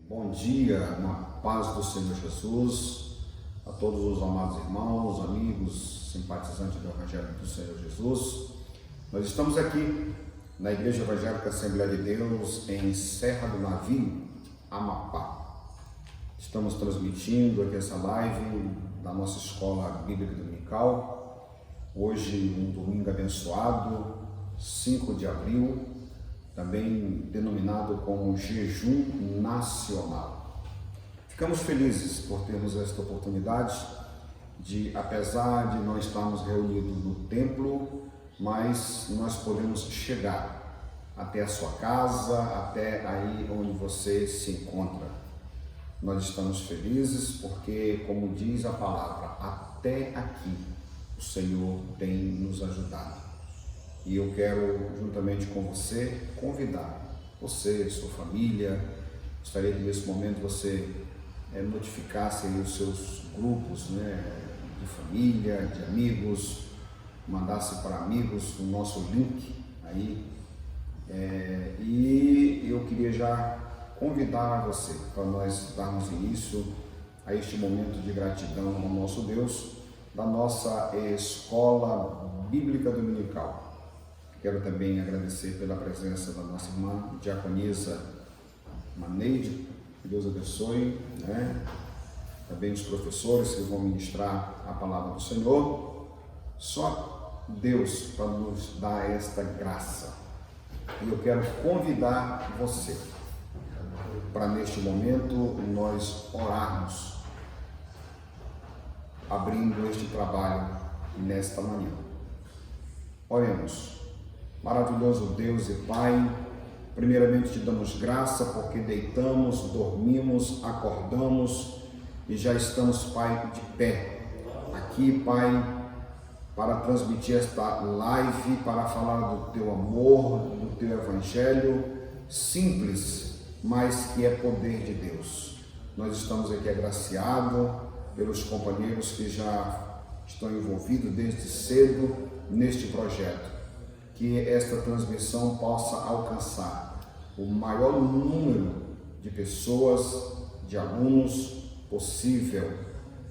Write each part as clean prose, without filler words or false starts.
Bom dia, na paz do Senhor Jesus, a todos os amados irmãos, amigos, simpatizantes do Evangelho do Senhor Jesus. Nós estamos aqui na Igreja Evangélica Assembleia de Deus, em Serra do Navio, Amapá. Estamos transmitindo aqui essa live da nossa Escola Bíblica Dominical. Hoje, um domingo abençoado, 5 de abril, também denominado como Jejum Nacional. Ficamos felizes por termos esta oportunidade de, apesar de não estarmos reunidos no templo, mas nós podemos chegar até a sua casa, até aí onde você se encontra. Nós estamos felizes porque, como diz a palavra, até aqui o Senhor tem nos ajudado. E eu quero, juntamente com você, convidar você, sua família. Gostaria que nesse momento você notificasse aí os seus grupos, de família, de amigos, mandasse para amigos o nosso link aí. E eu queria já convidar você para nós darmos início a este momento de gratidão ao nosso Deus, da nossa Escola Bíblica Dominical. Quero também agradecer pela presença da nossa irmã diaconisa Maneide, que Deus abençoe, Também os professores que vão ministrar a palavra do Senhor. Só Deus para nos dar esta graça. E eu quero convidar você para neste momento nós orarmos, abrindo este trabalho nesta manhã. Oremos. Maravilhoso Deus e Pai, primeiramente te damos graça porque deitamos, dormimos, acordamos e já estamos, Pai, de pé aqui, Pai, para transmitir esta live, para falar do Teu amor, do Teu Evangelho, simples, mas que é poder de Deus. Nós estamos aqui agraciados pelos companheiros que já estão envolvidos desde cedo neste projeto. Que esta transmissão possa alcançar o maior número de pessoas, de alunos possível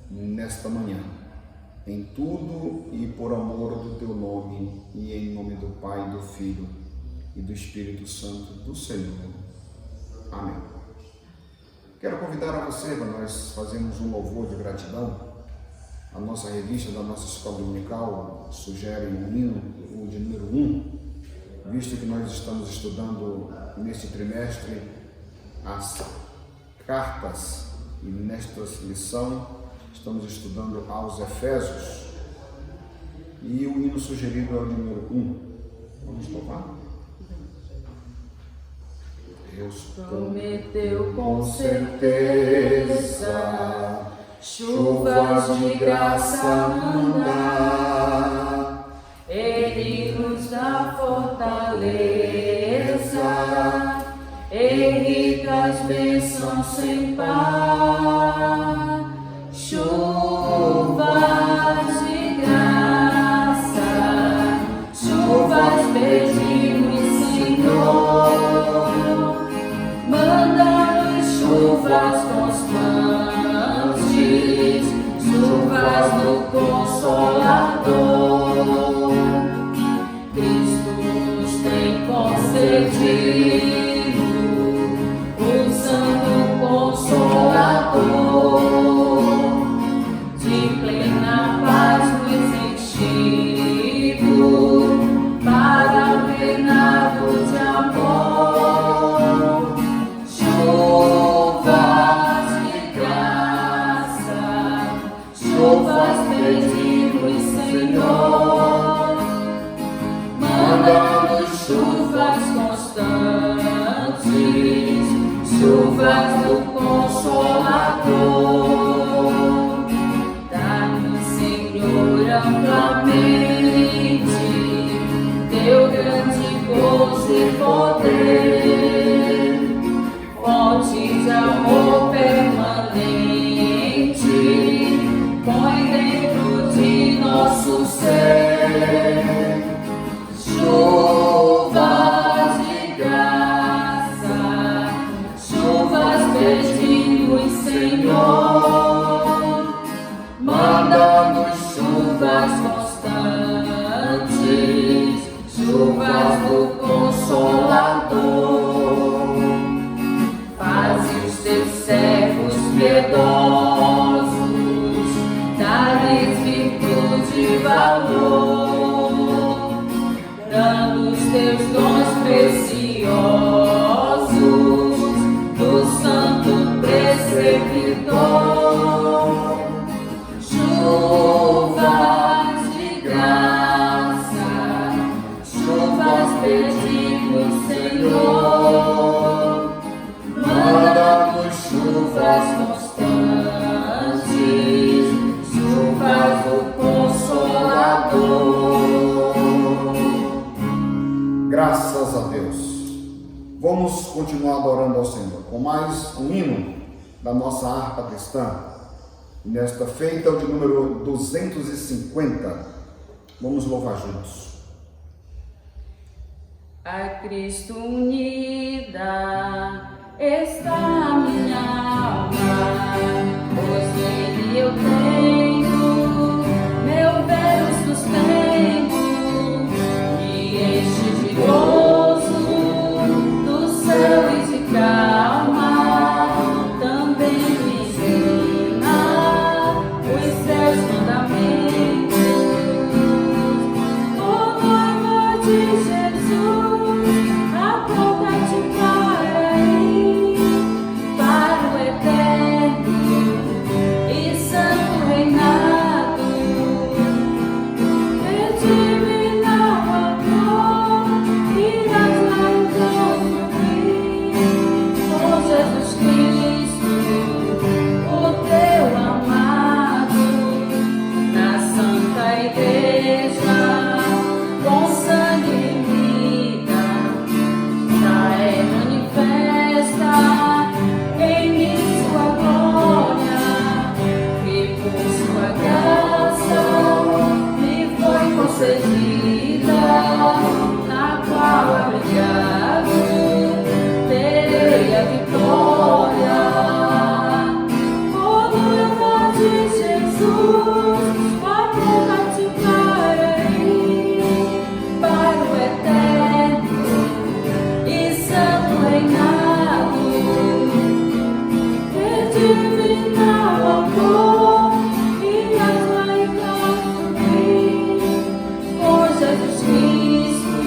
nesta manhã. Em tudo e por amor do Teu nome, e em nome do Pai, do Filho e do Espírito Santo do Senhor. Amém. Quero convidar a você para nós fazermos um louvor de gratidão. A nossa revista da nossa Escola Dominical sugere um hino, o de número 1, visto que nós estamos estudando neste trimestre as cartas, e nesta lição estamos estudando aos Efésios, e o hino sugerido é o número 1. Vamos louvar? Deus prometeu com certeza chuvas de graça mandar, Ele nos dá fortaleza e ricas bênçãos sem par. Chuvas de graça, chuvas pedimos, Senhor, manda-nos chuvas constantes, chuvas do Consolador. Cristo nos tem concedido o Santo Consolador, de plena paz nos enchido, para o reinado de amor. Chuvas de graça, chuvas pedimos, Senhor, manda-nos chuvas constantes, chuvas do Consolador. Dá-nos, Senhor, amplamente Teu grande gozo e poder, fonte de amor permanente, põe dentro de nosso ser chuvas de graça. Vamos continuar adorando ao Senhor com mais um hino da nossa harpa cristã. Nesta feita, o de número 250. Vamos louvar juntos. A Cristo unida está a minha alma, pois nele eu tenho meu velho sustento, e este de gozo do céu e de calma também me ensina os seus mandamentos. O noivo de Jesus, aponta-te para o eterno e santo reinado. Redime-na o amor, irás lá então com Jesus Cristo, o teu amado, na santa igreja, com sangue remida, já é manifesta em mim sua glória, que por sua graça me foi concedida, na qual abrigado terei a vitória. O noivo de Jesus, aponta-te para o eterno e santo reinado. Redime-na o amor, irás lá então com Jesus Cristo,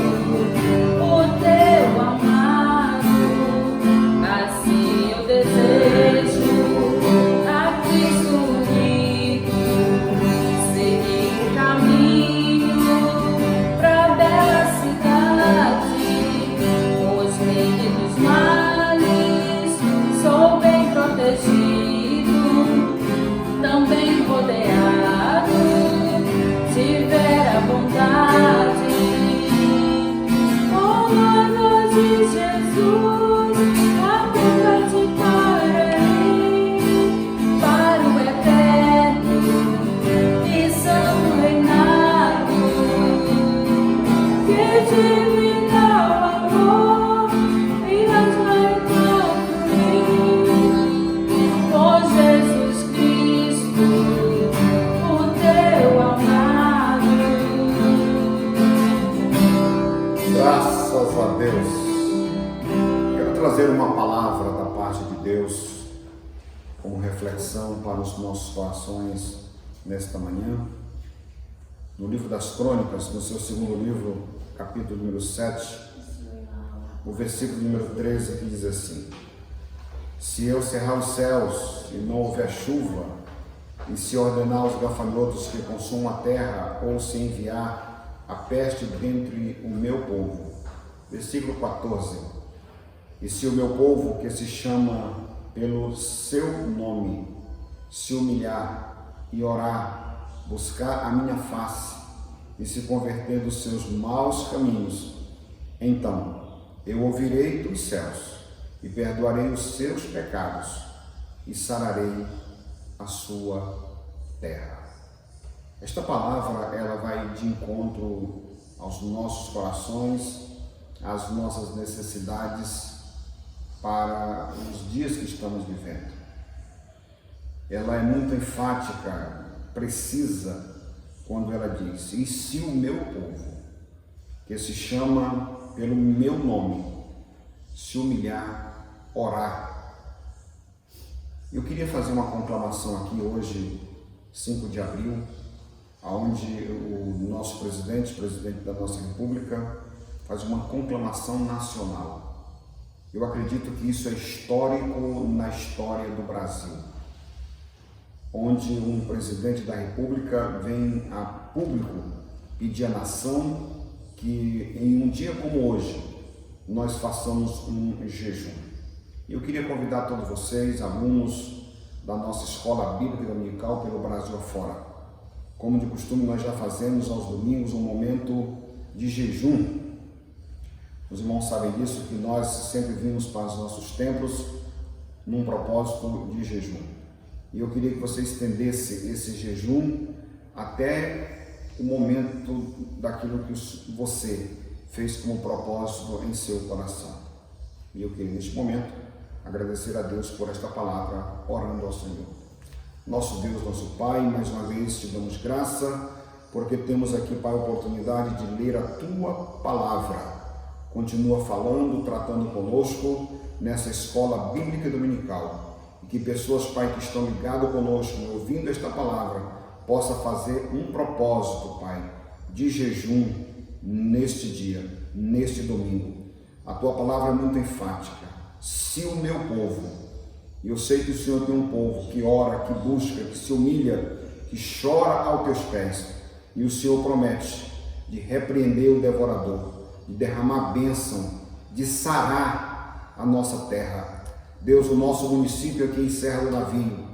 o teu amado. Assim eu desejo a Cristo unido, seguir o caminho pra bela cidade, pois nele dos males sou bem protegido, também rodeado, tiver a bondade. O noivo de Jesus, aponta-te para o eterno e santo reinado. Redime-na o amor, irás lá então com Jesus Cristo, o teu amado. Graças a Deus. Quero trazer uma palavra da parte de Deus como reflexão para os nossos corações nesta manhã. No livro das Crônicas, no seu segundo livro, capítulo número 7, o versículo número 13, que diz assim: se eu cerrar os céus e não houver chuva, e se ordenar aos gafanhotos que consumam a terra, ou se enviar a peste dentre o meu povo. Versículo 14: e se o meu povo, que se chama pelo seu nome, se humilhar e orar, buscar a minha face e se converter dos seus maus caminhos, então eu ouvirei dos céus e perdoarei os seus pecados e sararei a sua terra. Esta palavra, ela vai de encontro aos nossos corações, às nossas necessidades para os dias que estamos vivendo. Ela é muito enfática, precisa, quando ela diz: e se o meu povo, que se chama pelo meu nome, se humilhar, orar. Eu queria fazer uma conclamação aqui hoje, 5 de abril, onde o nosso presidente da nossa república, faz uma conclamação nacional. Eu acredito que isso é histórico na história do Brasil, onde um presidente da república vem a público pedir à nação que em um dia como hoje nós façamos um jejum. Eu queria convidar todos vocês, alunos da nossa escola bíblica dominical pelo Brasil afora. Como de costume, nós já fazemos aos domingos um momento de jejum, Os irmãos sabem disso, que nós sempre vimos para os nossos templos num propósito de jejum. E eu queria que você estendesse esse jejum até o momento daquilo que você fez como propósito em seu coração. E eu queria, neste momento, agradecer a Deus por esta palavra, orando ao Senhor. Nosso Deus, nosso Pai, mais uma vez te damos graça, porque temos aqui, Pai, a oportunidade de ler a Tua palavra. Continua falando, tratando conosco nessa escola bíblica dominical. E que pessoas, Pai, que estão ligadas conosco, ouvindo esta palavra, possa fazer um propósito, Pai, de jejum neste dia, neste domingo. A Tua palavra é muito enfática. Se o meu povo, e eu sei que o Senhor tem um povo que ora, que busca, que se humilha, que chora aos Teus pés, e o Senhor promete de repreender o devorador, de derramar bênção, de sarar a nossa terra. Deus, o nosso município aqui em Serra do Navio,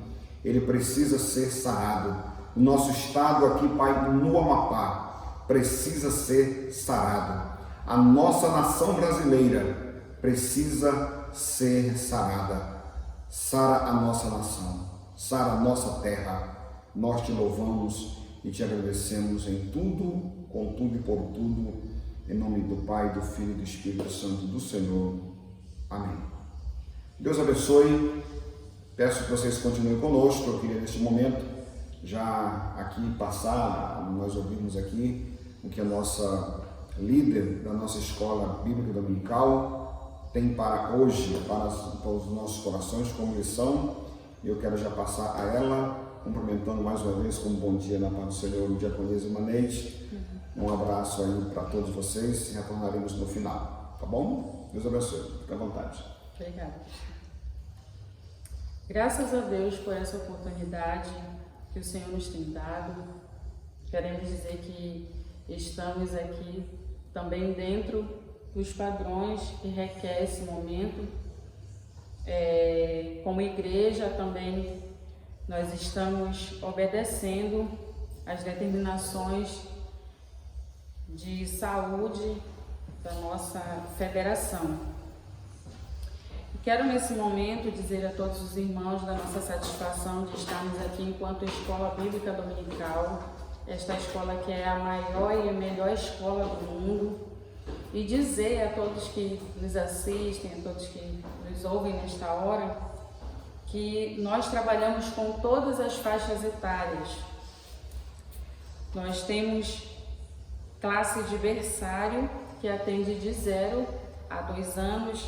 ele precisa ser sarado. O nosso estado aqui, Pai, no Amapá, precisa ser sarado. A nossa nação brasileira precisa ser sarada. Sara a nossa nação, sara a nossa terra. Nós te louvamos e te agradecemos em tudo, com tudo e por tudo, em nome do Pai, do Filho e do Espírito Santo do Senhor. Amém. Deus abençoe. Peço que vocês continuem conosco. Eu queria neste momento já aqui passar, nós ouvimos aqui o que a nossa líder da nossa escola bíblica dominical tem para hoje, para os nossos corações como lição. Eu quero já passar a ela, cumprimentando mais uma vez com um bom dia na paz do Senhor, o diaconisa Imanete. Um abraço aí para todos vocês e retornaremos no final, tá bom? Deus abençoe, fique à vontade. Obrigada. Graças a Deus por essa oportunidade que o Senhor nos tem dado. Queremos dizer que estamos aqui também dentro dos padrões que requer esse momento. Como igreja também nós estamos obedecendo às determinações de saúde da nossa federação. Quero nesse momento dizer a todos os irmãos da nossa satisfação de estarmos aqui enquanto Escola Bíblica Dominical, esta escola que é a maior e a melhor escola do mundo, e dizer a todos que nos assistem, a todos que nos ouvem nesta hora, que nós trabalhamos com todas as faixas etárias. Nós temos classe de berçário, que atende de 0 a 2 anos.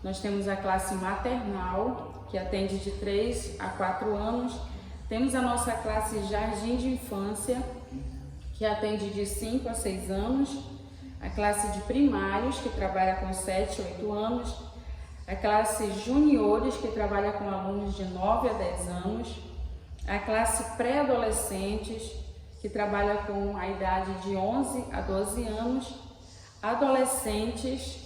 Nós temos a classe maternal, que atende de 3 a 4 anos. Temos a nossa classe jardim de infância, que atende de 5 a 6 anos. A classe de primários, que trabalha com 7 a 8 anos. A classe juniores, que trabalha com alunos de 9 a 10 anos. A classe pré-adolescentes, que trabalha com a idade de 11 a 12 anos. Adolescentes,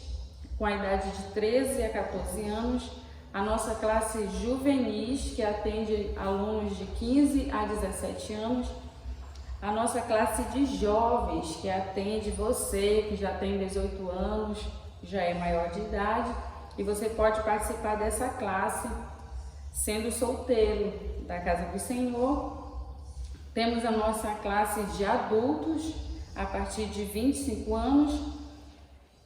com a idade de 13 a 14 anos, a nossa classe juvenis, que atende alunos de 15 a 17 anos, a nossa classe de jovens, que atende você que já tem 18 anos, já é maior de idade, e você pode participar dessa classe sendo solteiro da Casa do Senhor. Temos a nossa classe de adultos, a partir de 25 anos,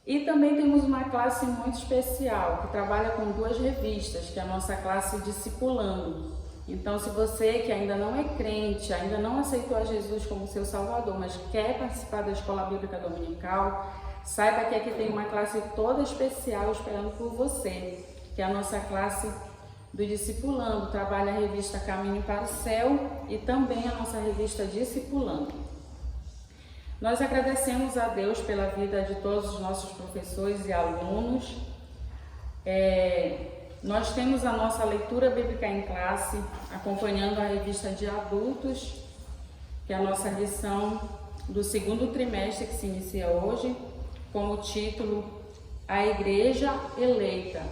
e também temos uma classe muito especial, que trabalha com 2 revistas, que é a nossa classe Discipulando. Então, se você que ainda não é crente, ainda não aceitou a Jesus como seu Salvador, mas quer participar da Escola Bíblica Dominical, saiba que aqui tem uma classe toda especial esperando por você, que é a nossa classe do Discipulando. Trabalha a revista Caminho para o Céu e também a nossa revista Discipulando. Nós agradecemos a Deus pela vida de todos os nossos professores e alunos. Nós temos a nossa leitura bíblica em classe, acompanhando a revista de adultos, que é a nossa lição do 2º trimestre, que se inicia hoje, com o título A Igreja Eleita.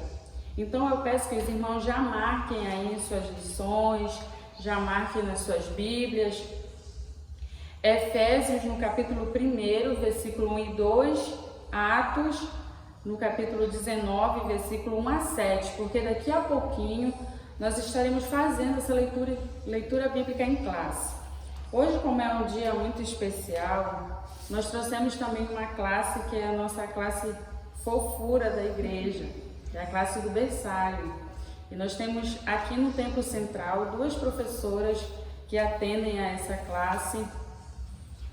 Então eu peço que os irmãos já marquem aí suas lições, já marquem nas suas Bíblias. Efésios, no capítulo 1, versículo 1 e 2, Atos, no capítulo 19, versículo 1 a 7, porque daqui a pouquinho nós estaremos fazendo essa leitura bíblica em classe. Hoje, como é um dia muito especial, nós trouxemos também uma classe que é a nossa classe fofura da igreja, que é a classe do berçário. E nós temos aqui no Templo Central 2 professoras que atendem a essa classe.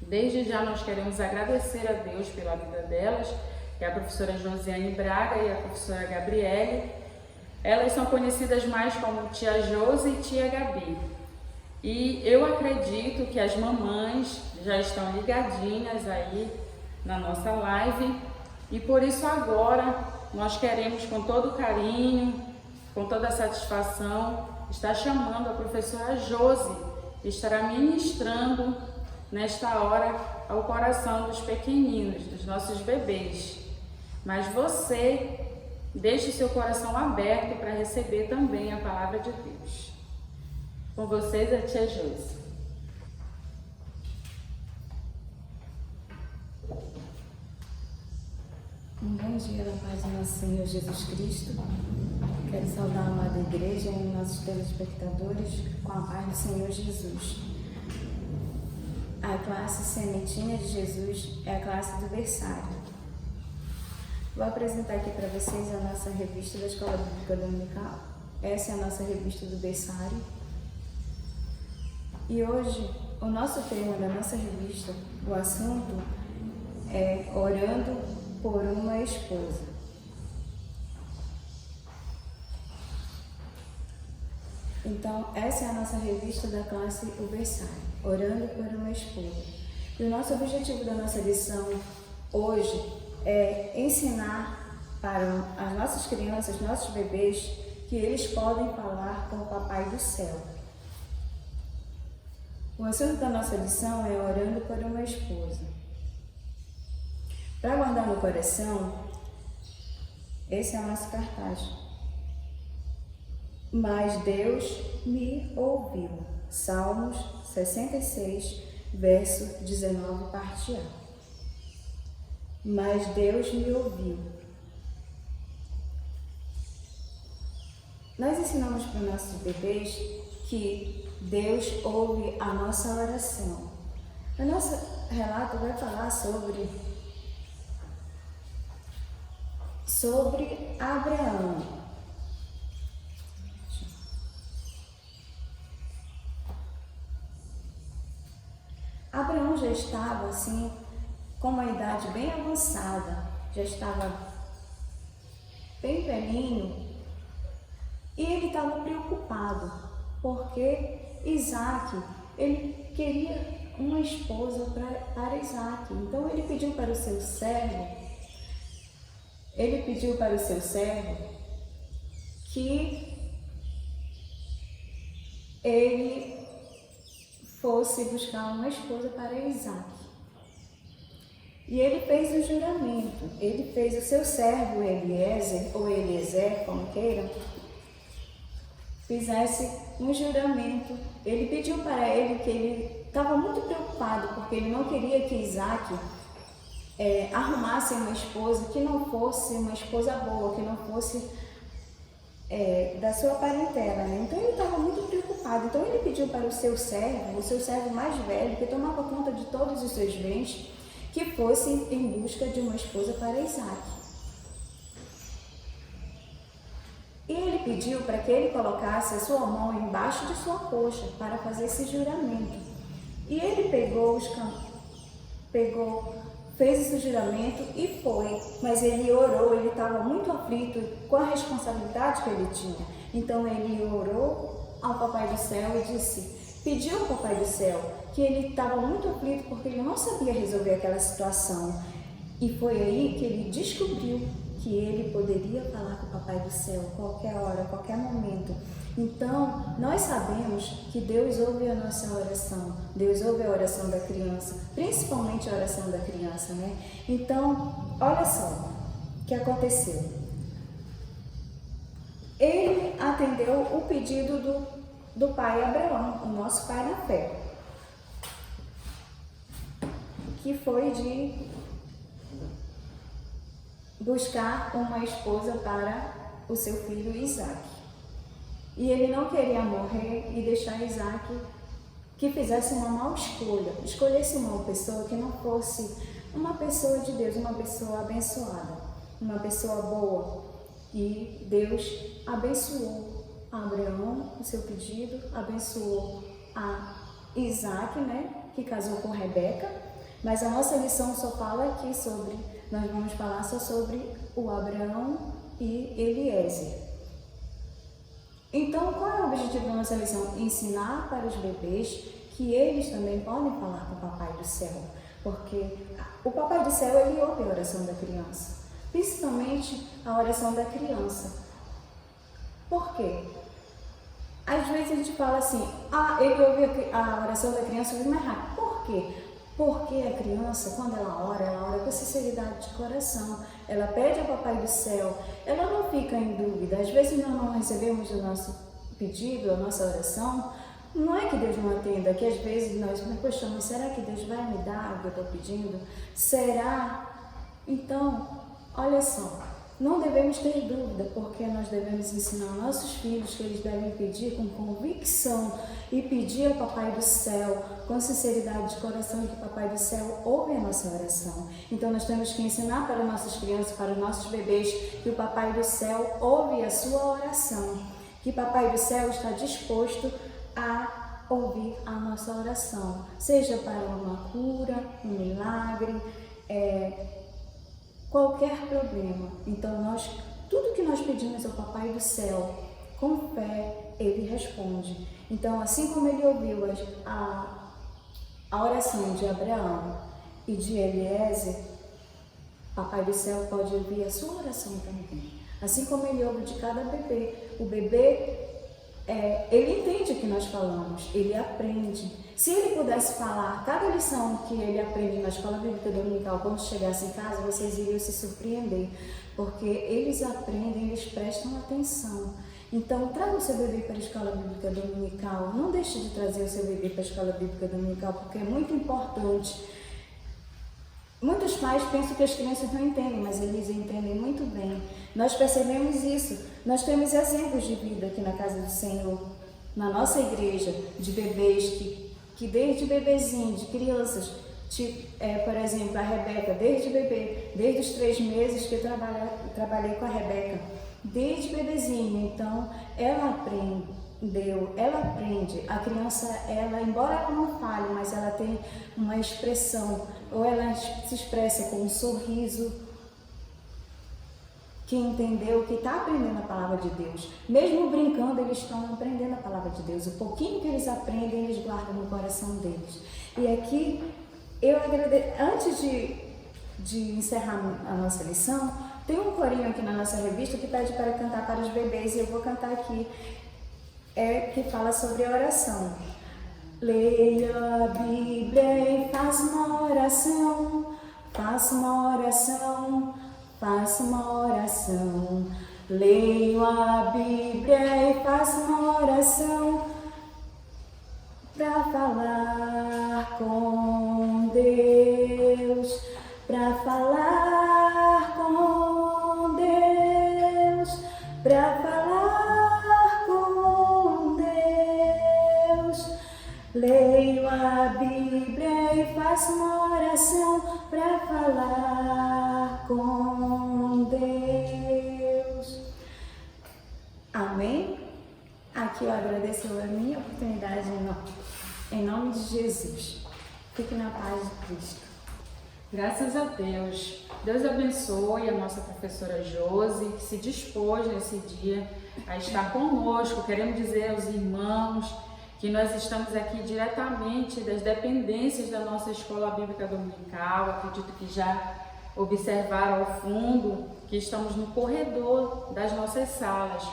Desde já nós queremos agradecer a Deus pela vida delas, que é a professora Josiane Braga e a professora Gabriele. Elas são conhecidas mais como tia Josi e tia Gabi. E eu acredito que as mamães já estão ligadinhas aí na nossa live. E por isso agora nós queremos, com todo carinho, com toda a satisfação, estar chamando a professora Josi, que estará ministrando nesta hora ao coração dos pequeninos, dos nossos bebês. Mas você deixe seu coração aberto para receber também a palavra de Deus. Com vocês, a tia Josi. Um bom dia na paz do nosso Senhor Jesus Cristo. Quero saudar a amada igreja e nossos telespectadores com a paz do Senhor Jesus. A classe Sementinha de Jesus é a classe do berçário. Vou apresentar aqui para vocês a nossa revista da Escola Bíblica Dominical. Essa é a nossa revista do berçário. E hoje, o nosso tema da nossa revista, o assunto é Orando por uma Esposa. Então, essa é a nossa revista da classe O Berçário, Orando por uma Esposa. E o nosso objetivo da nossa lição hoje é ensinar para as nossas crianças, nossos bebês, que eles podem falar com o Papai do Céu. O assunto da nossa lição é Orando por uma Esposa. Para guardar no coração, esse é o nosso cartaz. Mas Deus me ouviu. Salmos 66, verso 19, parte A. Mas Deus me ouviu. Nós ensinamos para os nossos bebês que Deus ouve a nossa oração. O nosso relato vai falar sobre Abraão. Abraão já estava assim, com uma idade bem avançada, já estava bem velhinho, e ele estava preocupado, porque Isaac, ele queria uma esposa para Isaac. Então ele pediu para o seu servo, que ele fosse buscar uma esposa para Isaac. E ele fez um juramento, ele fez o seu servo Eliezer, ou Eliezer, como queiram, fizesse um juramento. Ele pediu para ele, que ele estava muito preocupado, porque ele não queria que Isaac arrumasse uma esposa que não fosse uma esposa boa, que não fosse da sua parentela, né? Então ele estava muito preocupado. Então ele pediu para o seu servo mais velho, que tomava conta de todos os seus bens, que fosse em busca de uma esposa para Isaac. E ele pediu para que ele colocasse a sua mão embaixo de sua coxa para fazer esse juramento. E ele fez esse juramento e foi, mas ele orou, ele estava muito aflito com a responsabilidade que ele tinha. Então ele orou ao Papai do Céu e pediu ao Papai do Céu, que ele estava muito aflito porque ele não sabia resolver aquela situação. E foi aí que ele descobriu que ele poderia falar com o Papai do Céu qualquer hora, qualquer momento. Então, nós sabemos que Deus ouve a nossa oração, Deus ouve a oração da criança, principalmente a oração da criança, né? Então, olha só o que aconteceu. Ele atendeu o pedido do pai Abraão, o nosso pai na fé, que foi de buscar uma esposa para o seu filho Isaac. E ele não queria morrer e deixar Isaac que fizesse uma má escolha, escolhesse uma pessoa que não fosse uma pessoa de Deus, uma pessoa abençoada, uma pessoa boa. E Deus abençoou a Abraão, o seu pedido, abençoou a Isaac, né, que casou com Rebeca, mas a nossa lição só fala aqui sobre, nós vamos falar só sobre o Abraão e Eliezer. Então, qual é o objetivo da nossa lição? Ensinar para os bebês que eles também podem falar com o Papai do Céu, porque o Papai do Céu, ele ouve a oração da criança, principalmente a oração da criança. Por quê? Às vezes a gente fala assim, ele ouve a oração da criança mais rápido. Por quê? Porque a criança, quando ela ora com sinceridade de coração, ela pede ao Papai do Céu, ela não fica em dúvida. Às vezes nós não recebemos o nosso pedido, a nossa oração, não é que Deus não atenda, que às vezes nós questionamos, será que Deus vai me dar o que eu estou pedindo? Será? Então, olha só, não devemos ter dúvida, porque nós devemos ensinar nossos filhos que eles devem pedir com convicção e pedir ao Papai do Céu com sinceridade de coração, que o Papai do Céu ouve a nossa oração. Então nós temos que ensinar para nossas crianças, para os nossos bebês, que o Papai do Céu ouve a sua oração, que o Papai do Céu está disposto a ouvir a nossa oração, seja para uma cura, um milagre, qualquer problema. Então tudo que nós pedimos ao Papai do Céu, com fé, Ele responde. Então, assim como Ele ouviu a oração de Abraão e de Eliezer, Papai do Céu pode ouvir a sua oração também. Assim como Ele ouve de cada bebê. O bebê, ele entende o que nós falamos, ele aprende. Se ele pudesse falar cada lição que ele aprende na escola bíblica dominical, quando chegasse em casa, vocês iriam se surpreender, porque eles aprendem, eles prestam atenção. Então, traga o seu bebê para a escola bíblica dominical, não deixe de trazer o seu bebê para a escola bíblica dominical, porque é muito importante. Muitos pais pensam que as crianças não entendem, mas eles entendem muito bem. Nós percebemos isso. Nós temos exemplos de vida aqui na casa do Senhor, na nossa igreja, de bebês que desde bebezinho, de crianças, por exemplo, a Rebeca, desde bebê, desde os 3 meses que eu trabalhei com a Rebeca, desde bebezinho. Então, ela aprende. A criança, embora ela não fale, mas ela tem uma expressão, ou ela se expressa com um sorriso, que entendeu, que está aprendendo a palavra de Deus. Mesmo brincando, eles estão aprendendo a palavra de Deus. O pouquinho que eles aprendem, eles guardam no coração deles. E aqui, eu agradeço. Antes de encerrar a nossa lição, tem um corinho aqui na nossa revista que pede para cantar para os bebês, e eu vou cantar aqui, que fala sobre a oração. Leia a Bíblia e faça uma oração, faça uma oração, faça uma oração. Leia a Bíblia e faça uma oração para falar com Deus, para falar com Deus, para falar com Deus. Leia a Bíblia e faça uma oração para falar com Deus. Amém? Aqui eu agradeço a minha oportunidade em nome de Jesus. Fique na paz de Cristo. Graças a Deus. Deus abençoe a nossa professora Josi, que se dispôs nesse dia a estar conosco. Queremos dizer aos irmãos que nós estamos aqui diretamente das dependências da nossa escola bíblica dominical. Acredito que já observaram ao fundo que estamos no corredor das nossas salas.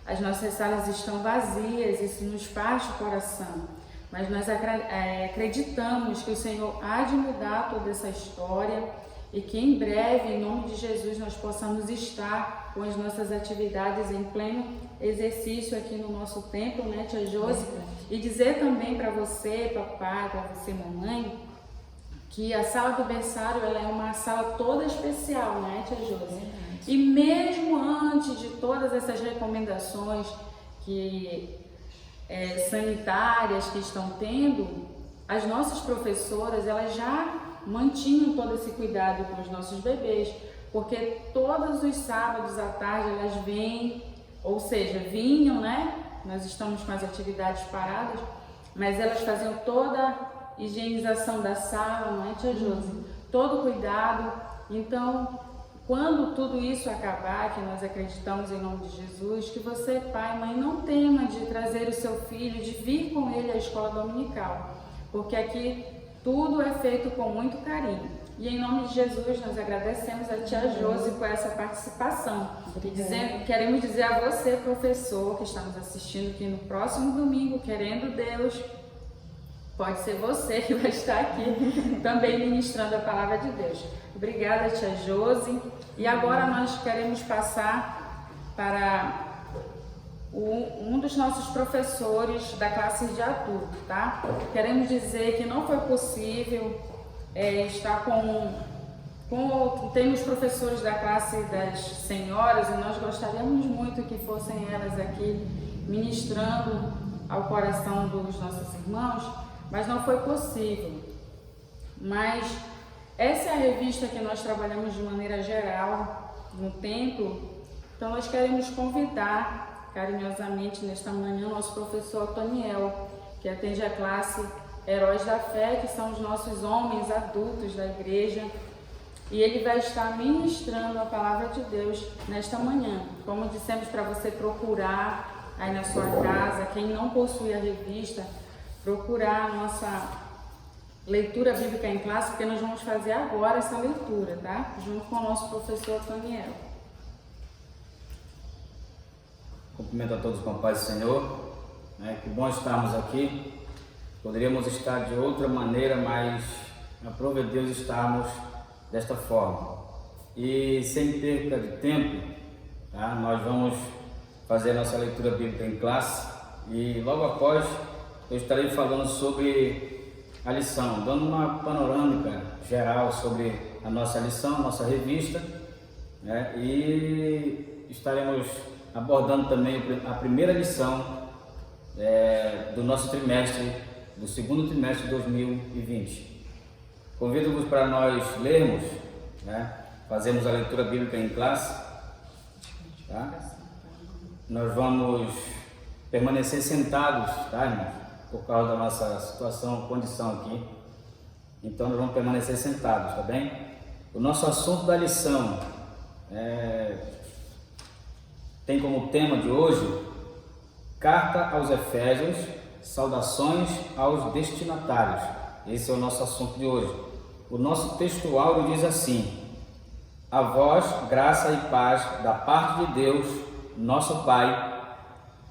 As nossas salas estão vazias, isso nos parte o coração. Mas nós acreditamos que o Senhor há de mudar toda essa história e que em breve, em nome de Jesus, nós possamos estar com as nossas atividades em pleno exercício aqui no nosso templo, né, tia Josi? E dizer também para você, papai, para você, mamãe, que a sala do berçário ela é uma sala toda especial, né, tia Josi? E mesmo antes de todas essas recomendações sanitárias que estão tendo, as nossas professoras elas já mantinham todo esse cuidado com os nossos bebês, porque todos os sábados à tarde elas vêm, ou seja, vinham, né? Nós estamos com as atividades paradas, mas elas faziam toda a higienização da sala, não é, tia Josi? Todo cuidado. Então, quando tudo isso acabar, que nós acreditamos em nome de Jesus, que você, pai, mãe, não tema de trazer o seu filho, de vir com ele à escola dominical, porque aqui tudo é feito com muito carinho. E em nome de Jesus, nós agradecemos a tia Josi por essa participação. E queremos dizer a você, professor, que está nos assistindo, que no próximo domingo, querendo Deus, pode ser você que vai estar aqui também ministrando a palavra de Deus. Obrigada, tia Josi. E agora nós queremos passar para um dos nossos professores da classe de adulto, tá? Queremos dizer que não foi possível estar tem os professores da classe das senhoras e nós gostaríamos muito que fossem elas aqui ministrando ao coração dos nossos irmãos, mas não foi possível. Mas essa é a revista que nós trabalhamos de maneira geral no templo, então nós queremos convidar carinhosamente nesta manhã o nosso professor Otoniel, que atende a classe Heróis da Fé, que são os nossos homens adultos da igreja, e ele vai estar ministrando a palavra de Deus nesta manhã. Como dissemos para você procurar aí na sua casa, quem não possui a revista, procurar a nossa leitura bíblica em classe, porque nós vamos fazer agora essa leitura, tá? Junto com o nosso professor Otoniel. Cumprimento a todos com a paz do Senhor. Que bom estarmos aqui. Poderíamos estar de outra maneira, mas aprove Deus estarmos desta forma. E sem perca de tempo, tá? Nós vamos fazer a nossa leitura bíblica em classe e logo após eu estarei falando sobre a lição, dando uma panorâmica geral sobre a nossa lição, a nossa revista, né? E estaremos abordando também a primeira lição do nosso trimestre, do segundo trimestre de 2020. Convido-vos para nós lermos, né? Fazemos a leitura bíblica em classe, tá? Nós vamos permanecer sentados, tá, irmãos? Por causa da nossa situação, condição aqui. Então nós vamos permanecer sentados, tá bem? O nosso assunto da lição tem como tema de hoje Carta aos Efésios, saudações aos destinatários. Esse é o nosso assunto de hoje. O nosso textual diz assim: a vós graça e paz da parte de Deus, nosso Pai,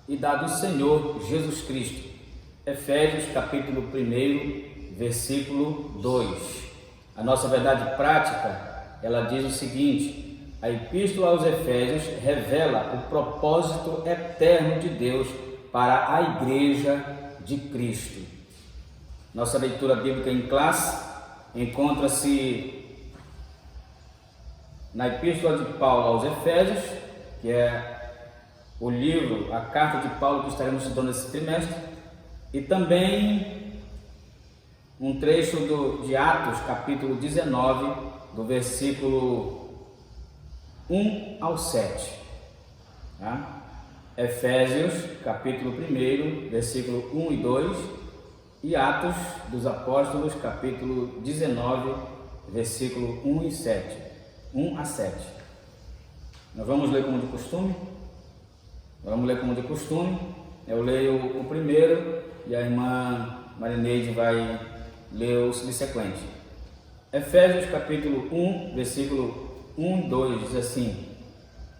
e da do Senhor Jesus Cristo. Efésios capítulo 1, versículo 2. A nossa verdade prática, ela diz o seguinte: a Epístola aos Efésios revela o propósito eterno de Deus para a Igreja de Cristo. Nossa leitura bíblica em classe encontra-se na Epístola de Paulo aos Efésios, que é o livro, a carta de Paulo que estaremos estudando esse trimestre, e também um trecho de Atos, capítulo 19, do versículo 1 ao 7. Tá? Efésios, capítulo 1, versículo 1 e 2, e Atos dos Apóstolos, capítulo 19, versículo 1 e 7. 1 a 7. Nós vamos ler como de costume? Vamos ler como de costume. Eu leio o primeiro e a irmã Marineide vai ler o subsequente. Efésios, capítulo 1, versículo 1 e 2, diz assim: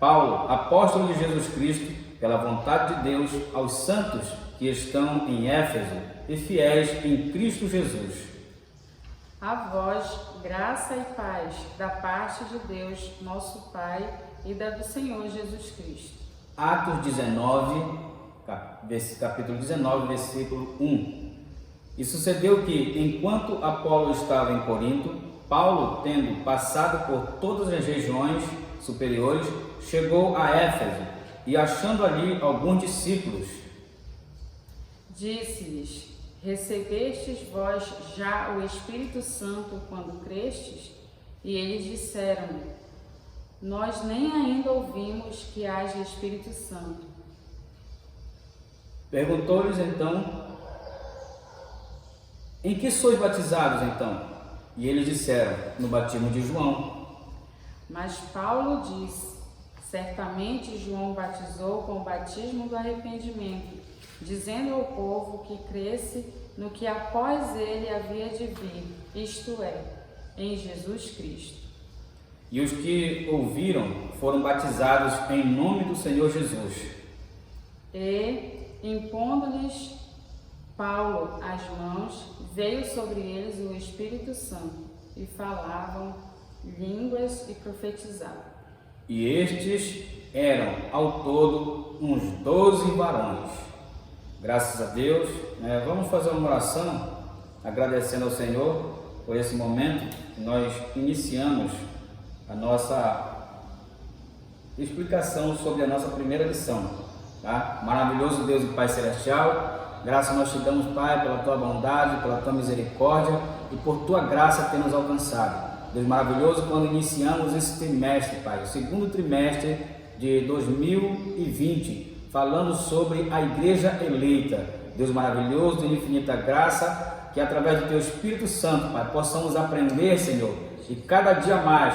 Paulo, apóstolo de Jesus Cristo, pela vontade de Deus, aos santos que estão em Éfeso e fiéis em Cristo Jesus. A vós, graça e paz da parte de Deus, nosso Pai, e da do Senhor Jesus Cristo. Atos 19, capítulo 19, versículo 1. E sucedeu que, enquanto Apolo estava em Corinto, Paulo, tendo passado por todas as regiões superiores, chegou a Éfeso e, achando ali alguns discípulos, disse-lhes: recebestes vós já o Espírito Santo quando crestes? E eles disseram: nós nem ainda ouvimos que haja Espírito Santo. Perguntou-lhes então: em que sois batizados então? E eles disseram: no batismo de João. Mas Paulo disse: certamente João batizou com o batismo do arrependimento, dizendo ao povo que cresce no que após ele havia de vir, isto é, em Jesus Cristo. E os que ouviram foram batizados em nome do Senhor Jesus. E, impondo-lhes Paulo as mãos, veio sobre eles o Espírito Santo, e falavam línguas e profetizavam. E estes eram, ao todo, uns 12 varões. Graças a Deus, vamos fazer uma oração, agradecendo ao Senhor por esse momento que nós iniciamos a nossa explicação sobre a nossa primeira lição. Tá? Maravilhoso Deus e Pai Celestial, graças nós te damos, Pai, pela Tua bondade, pela Tua misericórdia e por Tua graça ter nos alcançado. Deus maravilhoso, quando iniciamos esse trimestre, Pai, o segundo trimestre de 2020, falando sobre a igreja eleita. Deus maravilhoso, de infinita graça, que através do Teu Espírito Santo, Pai, possamos aprender, Senhor, e cada dia mais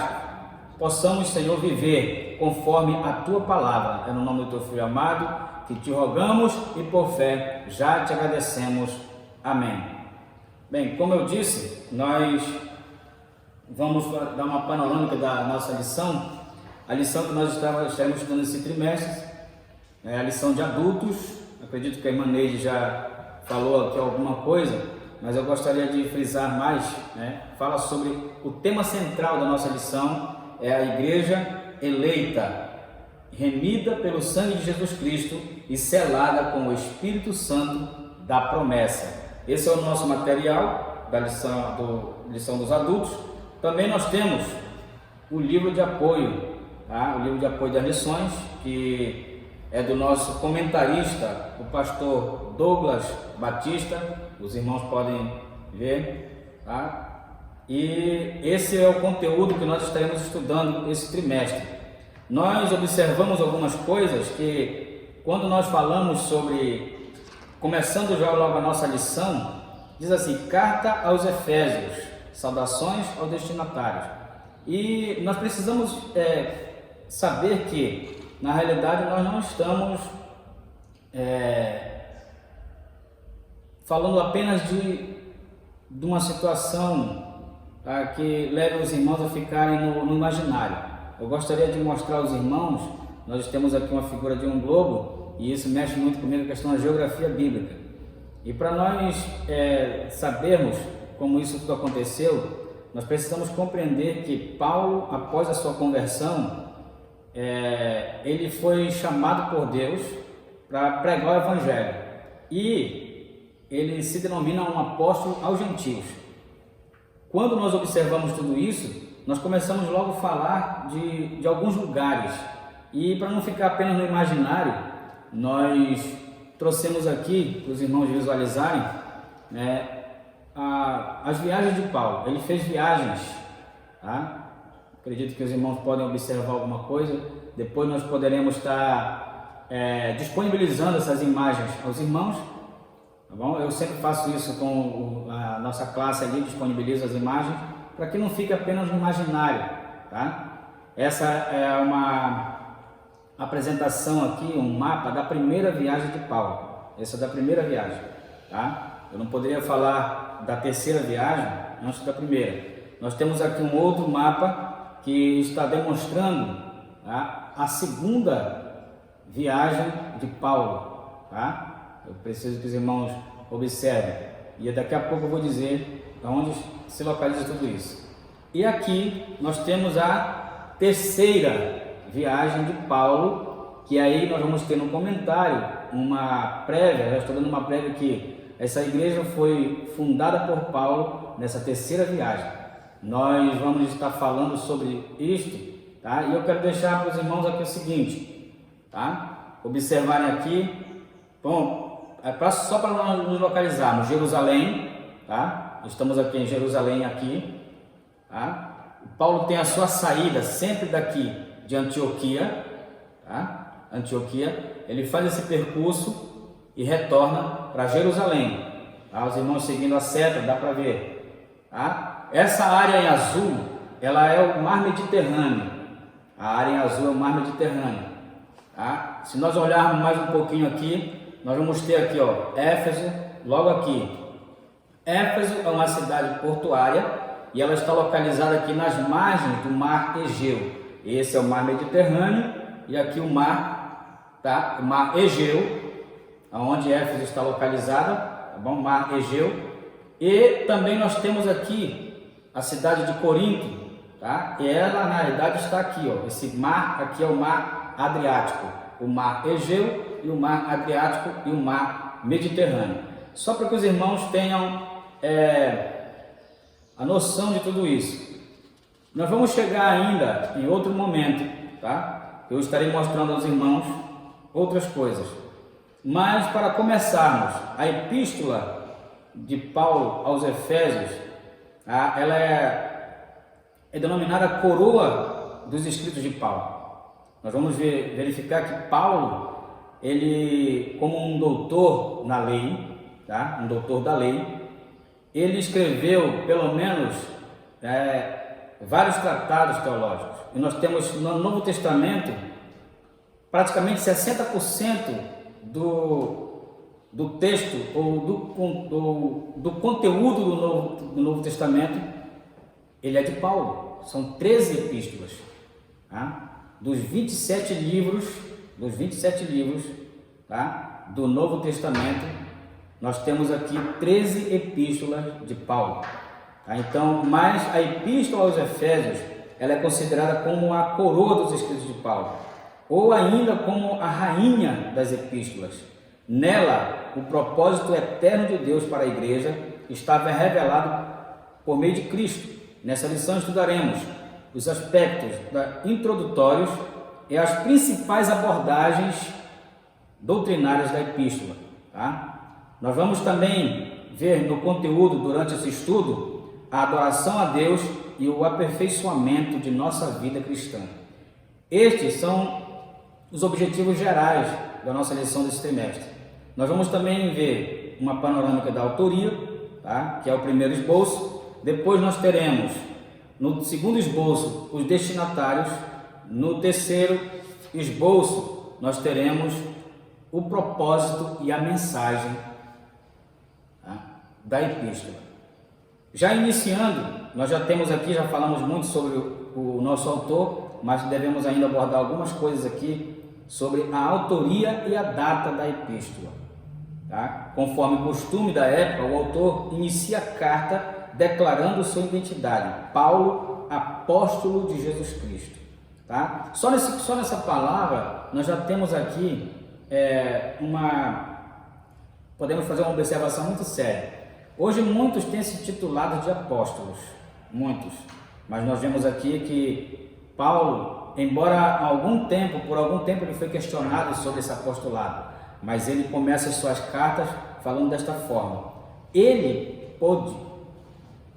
possamos, Senhor, viver conforme a Tua palavra. É no nome do Teu Filho amado que te rogamos e por fé já te agradecemos. Amém. Bem, como eu disse, nós vamos dar uma panorâmica da nossa lição. A lição que nós estaremos estudando esse trimestre é a lição de adultos. Acredito que a irmã Neide já falou aqui alguma coisa, mas eu gostaria de frisar mais, Fala sobre o tema central da nossa lição, é a igreja eleita, remida pelo sangue de Jesus Cristo e selada com o Espírito Santo da promessa. Esse é o nosso material da lição dos adultos. Também nós temos o livro de apoio, o livro de apoio das lições, que é do nosso comentarista, o pastor Douglas Batista. Os irmãos podem ver, E esse é o conteúdo que nós estaremos estudando esse trimestre. Nós observamos algumas coisas que, quando nós falamos sobre, começando já logo a nossa lição, diz assim: carta aos Efésios, saudações aos destinatários. E nós precisamos saber que, na realidade, nós não estamos falando apenas de uma situação que leva os irmãos a ficarem no imaginário. Eu gostaria de mostrar aos irmãos, nós temos aqui uma figura de um globo, e isso mexe muito comigo, a questão da geografia bíblica. E para nós sabermos como isso tudo aconteceu, nós precisamos compreender que Paulo, após a sua conversão, ele foi chamado por Deus para pregar o Evangelho, e ele se denomina um apóstolo aos gentios. Quando nós observamos tudo isso, nós começamos logo a falar de alguns lugares, e para não ficar apenas no imaginário, nós trouxemos aqui para os irmãos visualizarem as viagens de Paulo. Ele fez viagens, Acredito que os irmãos podem observar alguma coisa. Depois nós poderemos estar disponibilizando essas imagens aos irmãos, tá bom? Eu sempre faço isso com a nossa classe ali, disponibilizo as imagens para que não fique apenas no imaginário, tá? Essa é uma apresentação aqui, um mapa da primeira viagem de Paulo. Essa é da primeira viagem, tá? Eu não poderia falar da terceira viagem antes da primeira. Nós temos aqui um outro mapa que está demonstrando, tá, a segunda viagem de Paulo, tá? Eu preciso que os irmãos observem, e daqui a pouco eu vou dizer onde se localiza tudo isso. E aqui nós temos a terceira viagem de Paulo, que aí nós vamos ter no comentário uma prévia. Já estou dando uma prévia aqui. essa igreja foi fundada por Paulo nessa terceira viagem. Nós vamos estar falando sobre isto, tá? E eu quero deixar para os irmãos aqui o seguinte, tá? Observarem aqui, bom, só para nós nos localizarmos, Jerusalém, tá? Estamos aqui em Jerusalém, aqui, tá? Paulo tem a sua saída sempre daqui de Antioquia, tá? Antioquia, ele faz esse percurso e retorna para Jerusalém, tá? Os irmãos seguindo a seta, dá para ver, tá? Essa área em azul, ela é o mar Mediterrâneo, a área em azul é o mar Mediterrâneo, tá? Se nós olharmos mais um pouquinho aqui, nós vamos ter aqui, ó, Éfeso, logo aqui. Éfeso é uma cidade portuária e ela está localizada aqui nas margens do mar Egeu. Esse é o mar Mediterrâneo e aqui o mar, tá? O mar Egeu, onde Éfeso está localizada, tá bom? Mar Egeu. E também nós temos aqui a cidade de Corinto, tá? E ela na realidade está aqui, ó. Esse mar aqui é o mar Adriático, o mar Egeu e o mar Adriático e o mar Mediterrâneo. Só para que os irmãos tenham a noção de tudo isso. Nós vamos chegar ainda em outro momento, tá? Eu estarei mostrando aos irmãos outras coisas. Mas para começarmos, a epístola de Paulo aos Efésios, ela é denominada coroa dos escritos de Paulo. Nós vamos verificar que Paulo, ele, como um doutor na lei, tá? Um doutor da lei, ele escreveu pelo menos vários tratados teológicos. E nós temos no Novo Testamento praticamente 60% do texto ou do conteúdo do Novo Testamento, ele é de Paulo. São 13 epístolas, tá? Dos 27 livros, tá? Do Novo Testamento, nós temos aqui 13 epístolas de Paulo, tá? Então, mas a epístola aos Efésios, ela é considerada como a coroa dos escritos de Paulo, ou ainda como a rainha das epístolas. Nela, o propósito eterno de Deus para a igreja estava revelado por meio de Cristo. Nessa lição estudaremos os aspectos introdutórios e as principais abordagens doutrinárias da epístola, tá? Nós vamos também ver no conteúdo, durante esse estudo, a adoração a Deus e o aperfeiçoamento de nossa vida cristã. Estes são os objetivos gerais da nossa lição desse trimestre. Nós vamos também ver uma panorâmica da autoria, tá? Que é o primeiro esboço. Depois nós teremos, no segundo esboço, os destinatários. No terceiro esboço, nós teremos o propósito e a mensagem, tá? Da epístola. Já iniciando, nós já temos aqui, já falamos muito sobre o nosso autor, mas devemos ainda abordar algumas coisas aqui sobre a autoria e a data da epístola, tá? Conforme costume da época, o autor inicia a carta declarando sua identidade: Paulo, apóstolo de Jesus Cristo, tá? Só nessa palavra nós já temos aqui podemos fazer uma observação muito séria. Hoje muitos têm se titulado de apóstolos, muitos, mas nós vemos aqui que Paulo, embora por algum tempo ele foi questionado sobre esse apostolado, mas ele começa as suas cartas falando desta forma.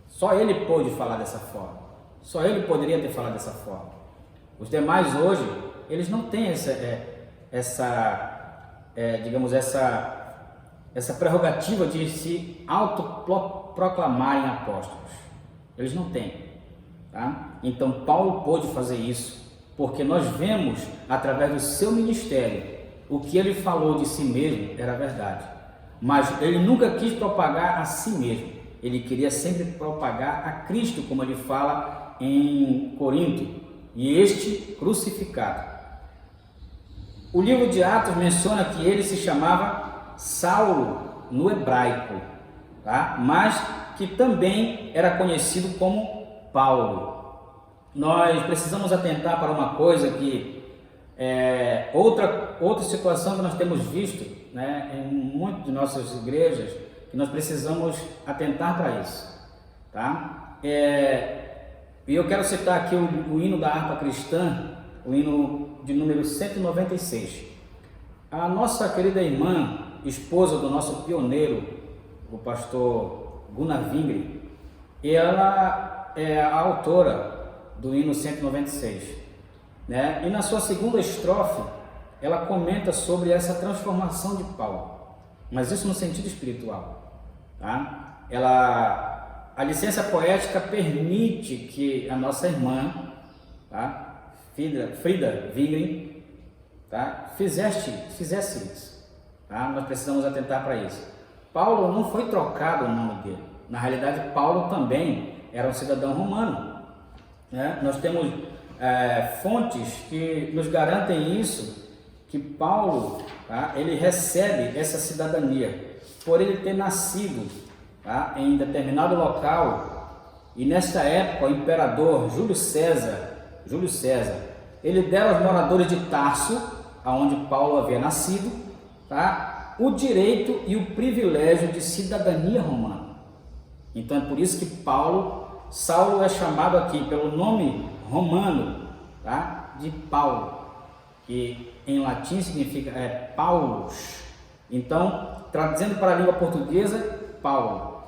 Só ele pôde falar dessa forma, só ele poderia ter falado dessa forma. Os demais hoje, eles não têm essa prerrogativa de se autoproclamarem apóstolos. Eles não têm, tá? Então Paulo pôde fazer isso, porque nós vemos através do seu ministério o que ele falou de si mesmo era verdade, mas ele nunca quis propagar a si mesmo, ele queria sempre propagar a Cristo, como ele fala em Corinto, e este crucificado. O livro de Atos menciona que ele se chamava Saulo no hebraico, tá? Mas que também era conhecido como Paulo. Nós precisamos atentar para uma coisa que outra situação que nós temos visto, né, em muitas de nossas igrejas, que nós precisamos atentar para isso, tá? E eu quero citar aqui o hino da harpa cristã, o hino de número 196. A nossa querida irmã, esposa do nosso pioneiro, o pastor Gunnar Vingre, ela é a autora do hino 196, né? E na sua segunda estrofe, ela comenta sobre essa transformação de Paulo, mas isso no sentido espiritual, tá? A licença poética permite que a nossa irmã, tá? Frida Vingre, tá? fizesse isso, tá? Nós precisamos atentar para isso. Paulo não foi trocado o nome dele. Na realidade, Paulo também era um cidadão romano, né? Nós temos fontes que nos garantem isso, que Paulo, tá? Ele recebe essa cidadania por ele ter nascido, tá? Em determinado local, e nesta época o imperador Júlio César, ele dera aos moradores de Tarso, aonde Paulo havia nascido, tá? O direito e o privilégio de cidadania romana. Então é por isso que Saulo é chamado aqui pelo nome romano, tá? De Paulo, que em latim significa Paulus. Então, traduzindo para a língua portuguesa, Paulo.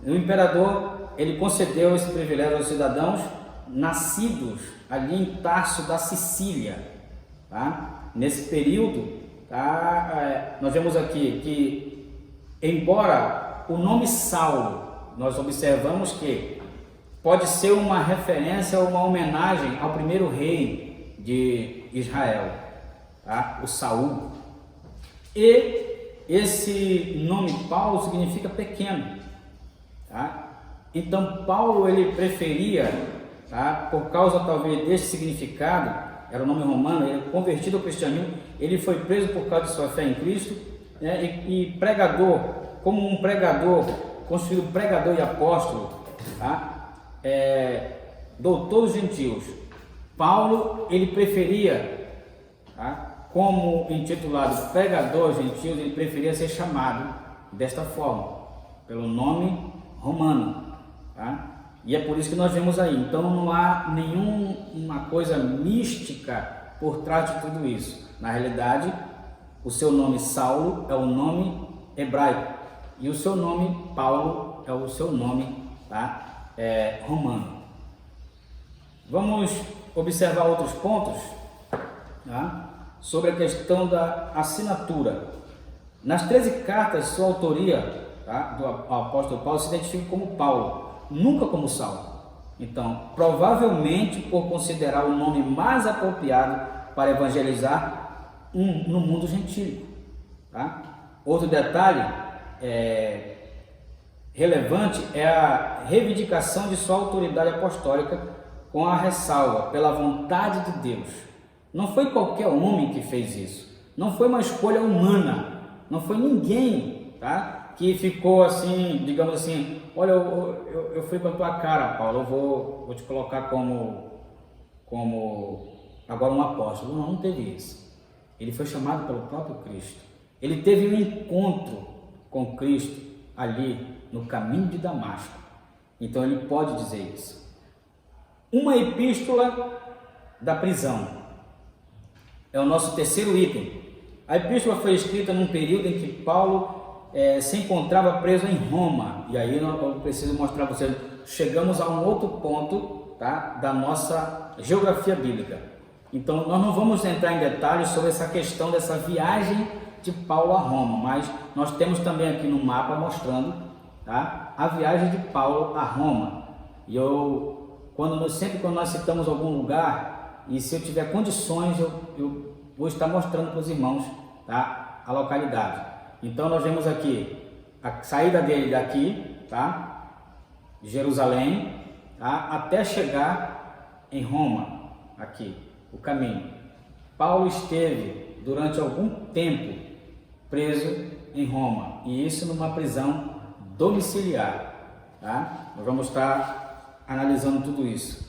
O imperador, ele concedeu esse privilégio aos cidadãos nascidos ali em Tarso da Sicília, tá? Nesse período, tá? Nós vemos aqui que, embora o nome Saulo, nós observamos que pode ser uma referência ou uma homenagem ao primeiro rei de Israel, tá? O Saul. E esse nome Paulo significa pequeno, tá? Então Paulo, ele preferia, tá? Por causa talvez desse significado, era o nome romano, ele convertido ao cristianismo, ele foi preso por causa de sua fé em Cristo, né? E pregador, como um pregador, constituído pregador e apóstolo, tá? Doutor dos gentios. Paulo, ele preferia, tá? Como intitulado pregador aos gentios, ele preferia ser chamado desta forma, pelo nome romano, tá? E é por isso que nós vemos aí. Então não há nenhuma coisa mística por trás de tudo isso. Na realidade, o seu nome Saulo é o nome hebraico e o seu nome Paulo é o seu nome, tá? Romano. Vamos observar outros pontos, tá? Sobre a questão da assinatura. Nas 13 cartas, sua autoria, tá? Do apóstolo Paulo se identifica como Paulo, nunca como Saulo. Então, provavelmente por considerar o nome mais apropriado para evangelizar no mundo gentílico, tá? Outro detalhe relevante é a reivindicação de sua autoridade apostólica com a ressalva pela vontade de Deus. Não foi qualquer homem que fez isso, não foi uma escolha humana, não foi ninguém, tá? Que ficou assim, digamos assim, olha, eu fui com a tua cara, Paulo, eu vou te colocar como agora um apóstolo. Não teve isso. Ele foi chamado pelo próprio Cristo. Ele teve um encontro com Cristo ali no caminho de Damasco. Então ele pode dizer isso. Uma epístola da prisão é o nosso terceiro item. A epístola foi escrita num período em que Paulo se encontrava preso em Roma. E aí eu preciso mostrar para vocês, chegamos a um outro ponto, tá, da nossa geografia bíblica. Então nós não vamos entrar em detalhes sobre essa questão dessa viagem de Paulo a Roma, mas nós temos também aqui no mapa mostrando, tá, a viagem de Paulo a Roma. E sempre quando nós citamos algum lugar, e se eu tiver condições, eu vou estar mostrando para os irmãos, tá, a localidade. Então nós vemos aqui a saída dele daqui, tá, de Jerusalém, tá, até chegar em Roma, aqui, o caminho. Paulo esteve durante algum tempo preso em Roma, e isso numa prisão domiciliar, tá? Nós vamos estar analisando tudo isso.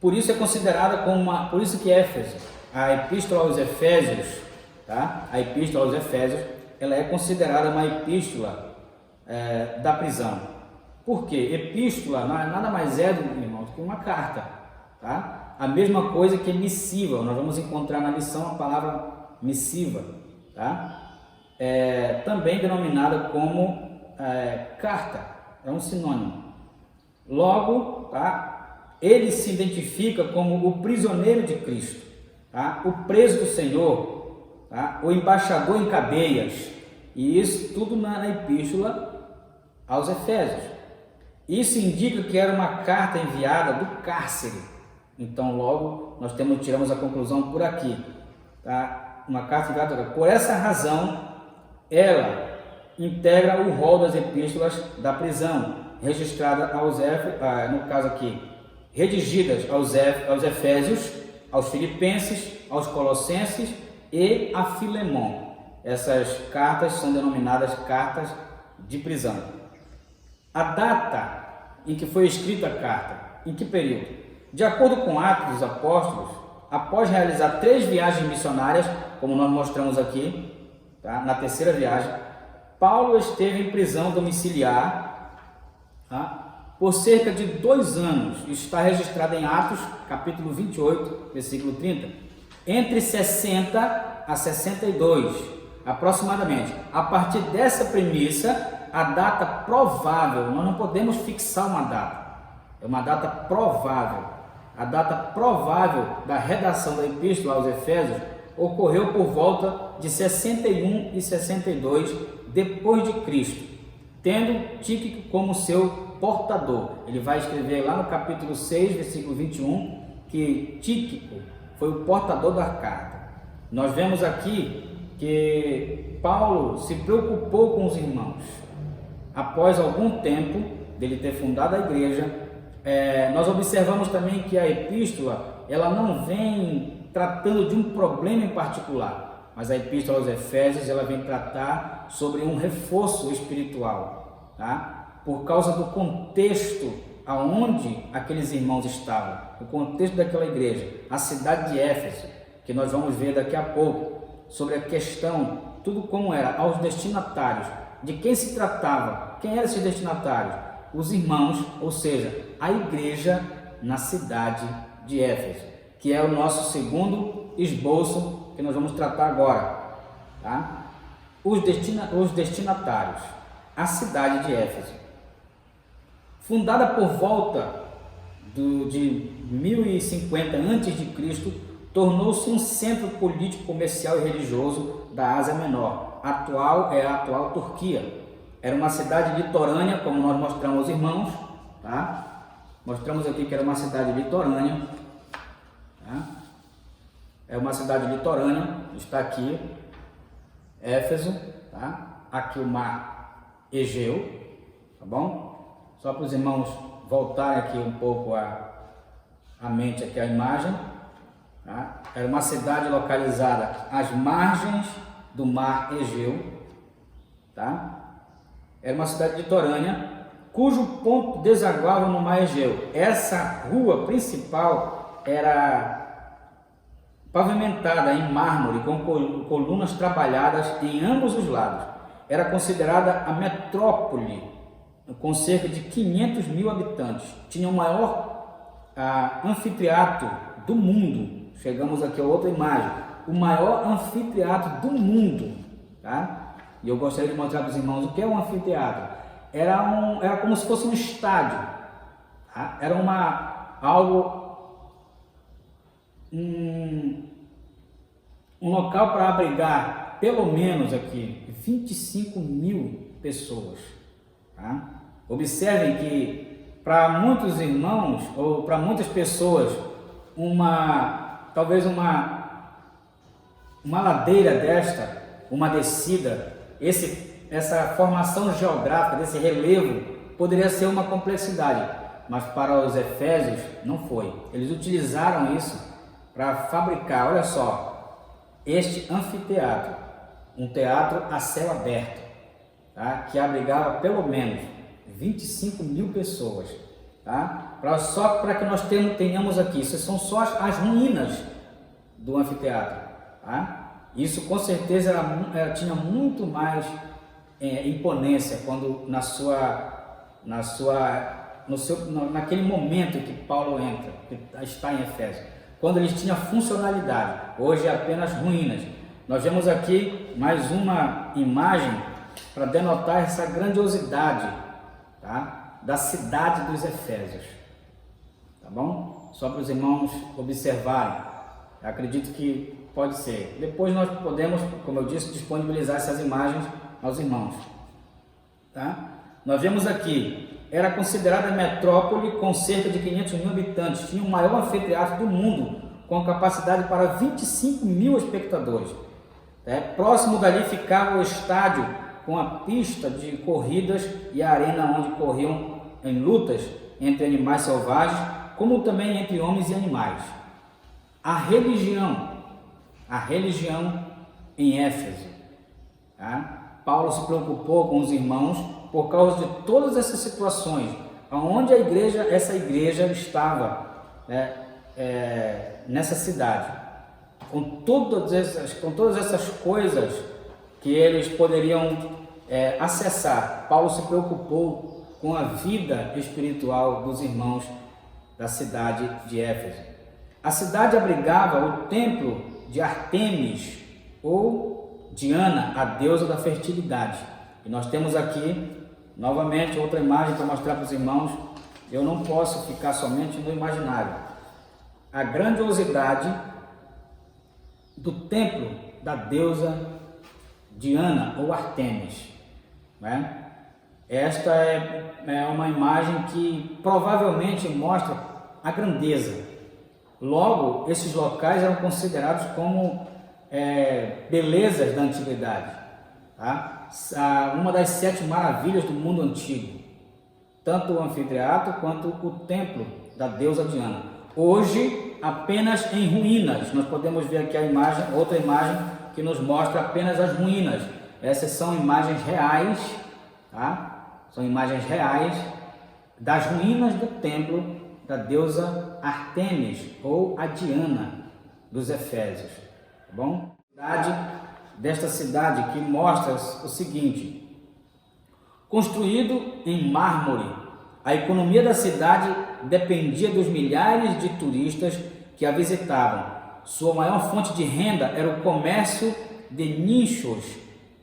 Por isso é considerada como por isso que Éfeso, a epístola aos Efésios, tá? A epístola aos Efésios ela é considerada uma epístola da prisão. Por quê? Epístola nada mais é, irmãos, que uma carta, tá? A mesma coisa que missiva, nós vamos encontrar na lição a palavra missiva, tá? Também denominada como carta, é um sinônimo. Logo, tá? Ele se identifica como o prisioneiro de Cristo, tá? O preso do Senhor, tá? O embaixador em cadeias, e isso tudo na epístola aos Efésios. Isso indica que era uma carta enviada do cárcere. Então, logo, nós tiramos a conclusão por aqui, tá? Uma carta enviada. Por essa razão, ela integra o rol das epístolas da prisão, registrada aos no caso aqui, redigidas aos Efésios, aos Filipenses, aos Colossenses e a Filemon. Essas cartas são denominadas cartas de prisão. A data em que foi escrita a carta, em que período? De acordo com Atos dos Apóstolos, após realizar 3 viagens missionárias, como nós mostramos aqui, tá? Na terceira viagem, Paulo esteve em prisão domiciliar, tá? Por cerca de 2 anos. Isso está registrado em Atos, capítulo 28, versículo 30. Entre 60 a 62, aproximadamente. A partir dessa premissa, a data provável, nós não podemos fixar uma data, é uma data provável. A data provável da redação da epístola aos Efésios ocorreu por volta de 61 e 62 depois de Cristo, tendo Tíquico como seu portador. Ele vai escrever lá no capítulo 6, versículo 21, que Tíquico foi o portador da carta. Nós vemos aqui que Paulo se preocupou com os irmãos. Após algum tempo dele ter fundado a igreja, nós observamos também que a epístola ela não vem tratando de um problema em particular, mas a epístola aos Efésios ela vem tratar sobre um reforço espiritual, tá? Por causa do contexto aonde aqueles irmãos estavam, o contexto daquela igreja, a cidade de Éfeso, que nós vamos ver daqui a pouco, sobre a questão, tudo como era, aos destinatários, de quem se tratava, quem eram esses destinatários? Os irmãos, ou seja, a igreja na cidade de Éfeso, que é o nosso segundo esboço que nós vamos tratar agora, tá? Os destinatários, a cidade de Éfeso, fundada por volta de 1050 a.C., tornou-se um centro político, comercial e religioso da Ásia Menor. A atual Turquia. Era uma cidade litorânea, como nós mostramos aos irmãos, tá? Mostramos aqui que era uma cidade litorânea, tá? É uma cidade litorânea, está aqui, Éfeso, tá? Aqui o mar Egeu, tá bom? Só para os irmãos voltarem aqui um pouco a mente aqui a imagem, tá? Era uma cidade localizada às margens do mar Egeu, tá? Era uma cidade litorânea, cujo ponto desaguava no mar Egeu. Essa rua principal era pavimentada em mármore, com colunas trabalhadas em ambos os lados. Era considerada a metrópole, com cerca de 500 mil habitantes. Tinha o maior anfiteatro do mundo. Chegamos aqui a outra imagem. O maior anfiteatro do mundo, tá? E eu gostaria de mostrar para os irmãos o que é um anfiteatro. Era como se fosse um estádio, tá? Era um local para abrigar pelo menos aqui 25 mil pessoas, tá? Observem que para muitos irmãos ou para muitas pessoas talvez uma ladeira desta, uma descida, essa formação geográfica desse relevo poderia ser uma complexidade, mas para os Efésios não foi. Eles utilizaram isso para fabricar, olha só, este anfiteatro, um teatro a céu aberto, tá? Que abrigava pelo menos 25 mil pessoas, tá? Só para que nós tenhamos aqui, isso são só as ruínas do anfiteatro, tá? Isso com certeza tinha muito mais imponência quando naquele momento que Paulo entra, que está em Efésios, quando eles tinham funcionalidade. Hoje é apenas ruínas. Nós vemos aqui mais uma imagem para denotar essa grandiosidade, tá? Da cidade dos Efésios, tá bom? Só para os irmãos observarem. Eu acredito que pode ser. Depois nós podemos, como eu disse, disponibilizar essas imagens aos irmãos, tá? Nós vemos aqui, era considerada metrópole com cerca de 500 mil habitantes, tinha o maior anfiteatro do mundo, com capacidade para 25 mil espectadores. Próximo dali ficava o estádio com a pista de corridas e a arena onde corriam em lutas entre animais selvagens, como também entre homens e animais. A religião em Éfeso, tá? Paulo se preocupou com os irmãos por causa de todas essas situações, onde essa igreja estava, nessa cidade, com todas essas coisas que eles poderiam acessar. Paulo se preocupou com a vida espiritual dos irmãos da cidade de Éfeso. A cidade abrigava o templo de Ártemis ou Diana, a deusa da fertilidade. E nós temos aqui novamente outra imagem para mostrar para os irmãos. Eu não posso ficar somente no imaginário. A grandiosidade do templo da deusa Diana ou Ártemis, né? Esta é uma imagem que provavelmente mostra a grandeza. Logo, esses locais eram considerados como belezas da antiguidade, tá? Uma das 7 maravilhas do mundo antigo, tanto o anfiteatro quanto o templo da deusa Diana. Hoje, apenas em ruínas. Nós podemos ver aqui outra imagem que nos mostra apenas as ruínas. Essas são imagens reais, tá? São imagens reais das ruínas do templo da deusa Ártemis ou a Diana dos Efésios. Bom, desta cidade que mostra o seguinte: construído em mármore, a economia da cidade dependia dos milhares de turistas que a visitavam. Sua maior fonte de renda era o comércio de nichos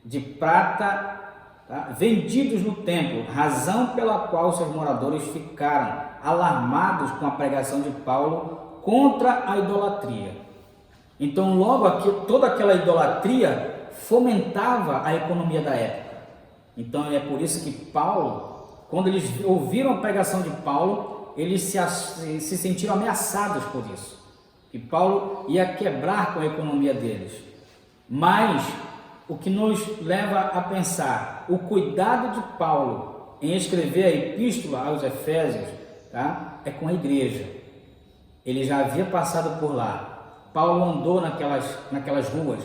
de prata, tá, vendidos no templo, razão pela qual seus moradores ficaram alarmados com a pregação de Paulo contra a idolatria. Então, logo aqui, toda aquela idolatria fomentava a economia da época. Então, é por isso que Paulo, quando eles ouviram a pregação de Paulo, eles se sentiram ameaçados por isso. Que Paulo ia quebrar com a economia deles. Mas, o que nos leva a pensar, o cuidado de Paulo em escrever a epístola aos Efésios, tá, é com a igreja. Ele já havia passado por lá. Paulo andou naquelas ruas.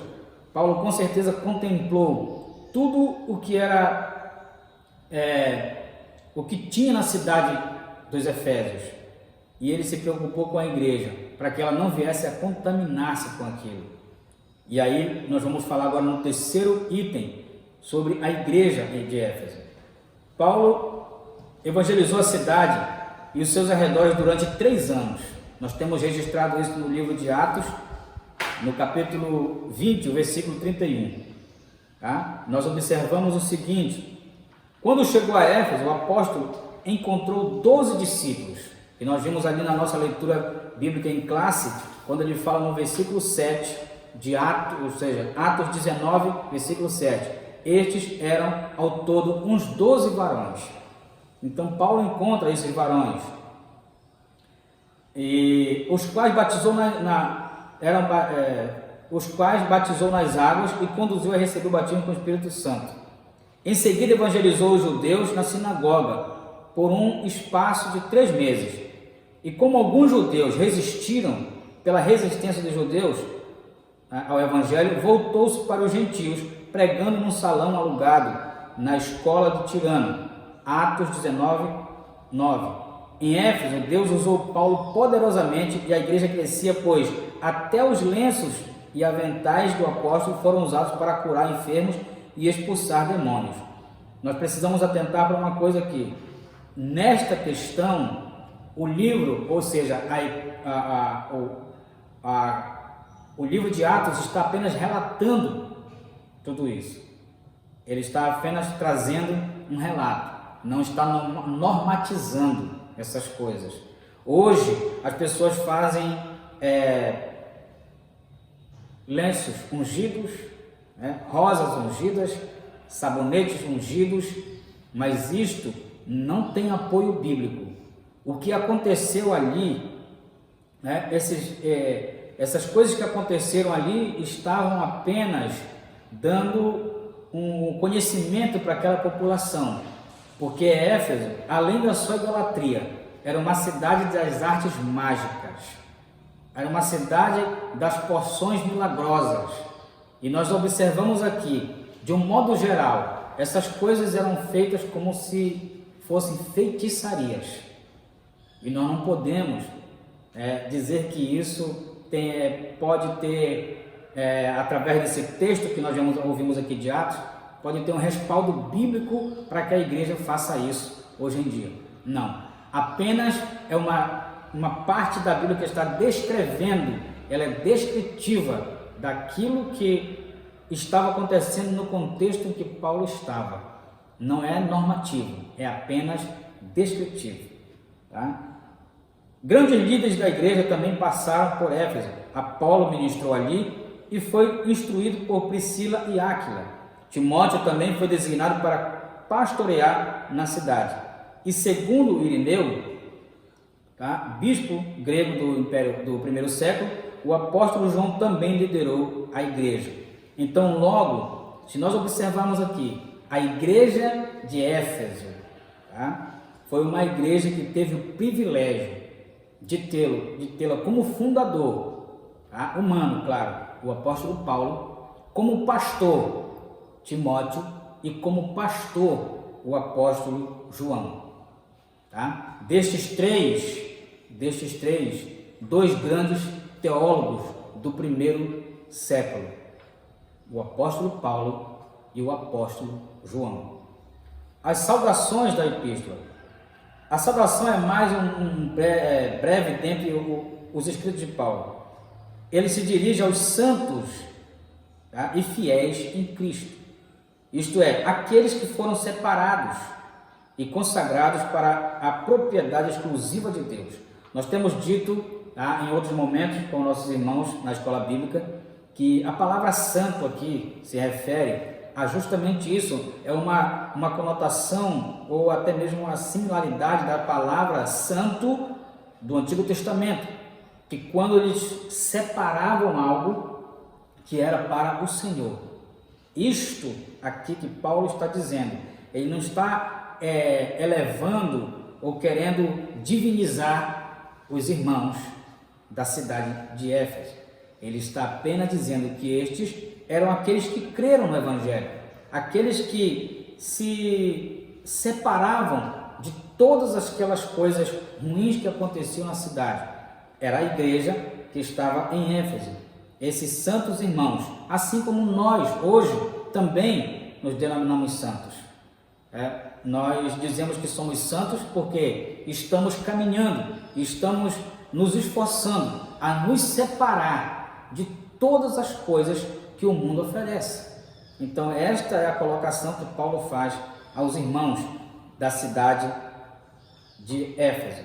Paulo com certeza contemplou tudo o que era, o que tinha na cidade dos Efésios. E ele se preocupou com a igreja, para que ela não viesse a contaminar-se com aquilo. E aí nós vamos falar agora no terceiro item, sobre a igreja de Éfeso. Paulo evangelizou a cidade e os seus arredores durante 3 anos. Nós temos registrado isso no livro de Atos, no capítulo 20, o versículo 31. Tá? Nós observamos o seguinte: quando chegou a Éfeso, o apóstolo encontrou 12 discípulos, e nós vimos ali na nossa leitura bíblica em classe, quando ele fala no versículo 7 de Atos, ou seja, Atos 19, versículo 7. Estes eram ao todo uns 12 varões. Então Paulo encontra esses varões, e os quais batizou nas águas e conduziu a receber o batismo com o Espírito Santo. Em seguida evangelizou os judeus na sinagoga por um espaço de 3 meses. E como alguns judeus resistiram pela resistência dos judeus ao evangelho, voltou-se para os gentios, pregando num salão alugado na escola de Tirano. Atos 19, 9. Em Éfeso, Deus usou Paulo poderosamente e a igreja crescia, pois até os lenços e aventais do apóstolo foram usados para curar enfermos e expulsar demônios. Nós precisamos atentar para uma coisa aqui. Nesta questão, o livro, ou seja, o livro de Atos está apenas relatando tudo isso. Ele está apenas trazendo um relato, não está normatizando essas coisas. Hoje, as pessoas fazem lenços ungidos, rosas ungidas, sabonetes ungidos, mas isto não tem apoio bíblico. O que aconteceu ali, essas coisas que aconteceram ali estavam apenas dando um conhecimento para aquela população, porque Éfeso, além da sua idolatria, era uma cidade das artes mágicas, era uma cidade das porções milagrosas, e nós observamos aqui, de um modo geral, essas coisas eram feitas como se fossem feitiçarias, e nós não podemos dizer que isso pode ter, através desse texto que nós ouvimos aqui de Atos, pode ter um respaldo bíblico para que a igreja faça isso hoje em dia. Não, apenas é uma parte da Bíblia que está descrevendo, ela é descritiva daquilo que estava acontecendo no contexto em que Paulo estava. Não é normativo, é apenas descritivo. Tá? Grandes líderes da igreja também passaram por Éfeso. Apolo ministrou ali e foi instruído por Priscila e Áquila. Timóteo também foi designado para pastorear na cidade. E segundo Irineu, bispo grego do Império do primeiro século, o apóstolo João também liderou a igreja. Então, logo, se nós observarmos aqui, a igreja de Éfeso foi uma igreja que teve o privilégio de tê-la como fundador, humano, claro, o apóstolo Paulo, como pastor Timóteo e como pastor o apóstolo João. Destes três, dois grandes teólogos do primeiro século, o apóstolo Paulo e o apóstolo João. As saudações da epístola. A saudação é mais um breve dentre os escritos de Paulo. Ele se dirige aos santos e fiéis em Cristo, isto é, aqueles que foram separados e consagrados para a propriedade exclusiva de Deus. Nós temos dito em outros momentos com nossos irmãos na escola bíblica que a palavra santo aqui se refere a justamente isso, é uma conotação ou até mesmo uma similaridade da palavra santo do Antigo Testamento, que quando eles separavam algo que era para o Senhor. Isto aqui que Paulo está dizendo, ele não está elevando ou querendo divinizar os irmãos da cidade de Éfeso. Ele está apenas dizendo que estes eram aqueles que creram no Evangelho, aqueles que se separavam de todas aquelas coisas ruins que aconteciam na cidade. Era a igreja que estava em Éfeso, esses santos irmãos, assim como nós hoje também nos denominamos santos. Nós dizemos que somos santos porque estamos caminhando, estamos nos esforçando a nos separar de todas as coisas que o mundo oferece. Então esta é a colocação que Paulo faz aos irmãos da cidade de Éfeso.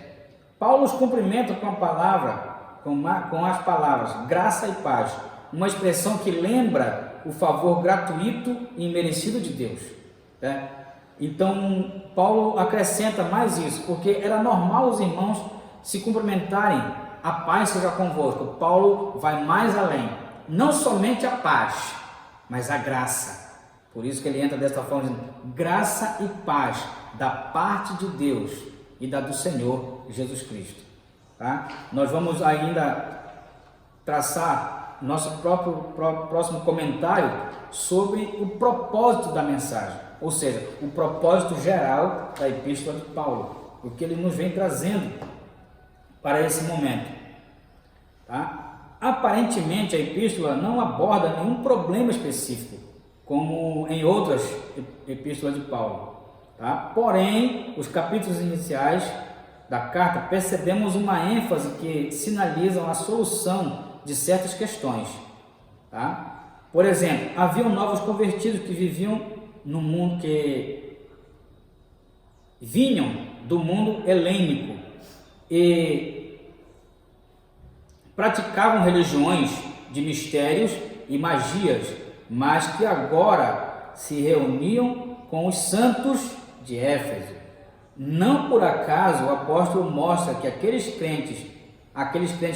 Paulo os cumprimenta com a palavra, com as palavras graça e paz, uma expressão que lembra o favor gratuito e imerecido de Deus. Então Paulo acrescenta mais isso, porque era normal os irmãos se cumprimentarem, a paz seja convosco. Paulo vai mais além, não somente a paz, mas a graça. Por isso que ele entra desta forma, dizendo, graça e paz da parte de Deus e da do Senhor Jesus Cristo. Nós vamos ainda traçar nosso próximo comentário sobre o propósito da mensagem, ou seja, o propósito geral da epístola de Paulo, o que ele nos vem trazendo para esse momento. Aparentemente, a epístola não aborda nenhum problema específico, como em outras epístolas de Paulo. Tá? Porém, os capítulos iniciais da carta percebemos uma ênfase que sinalizam a solução de certas questões. Tá? Por exemplo, haviam novos convertidos que viviam no mundo, que vinham do mundo helênico e praticavam religiões de mistérios e magias, mas que agora se reuniam com os santos de Éfeso. Não por acaso o apóstolo mostra que aqueles crentes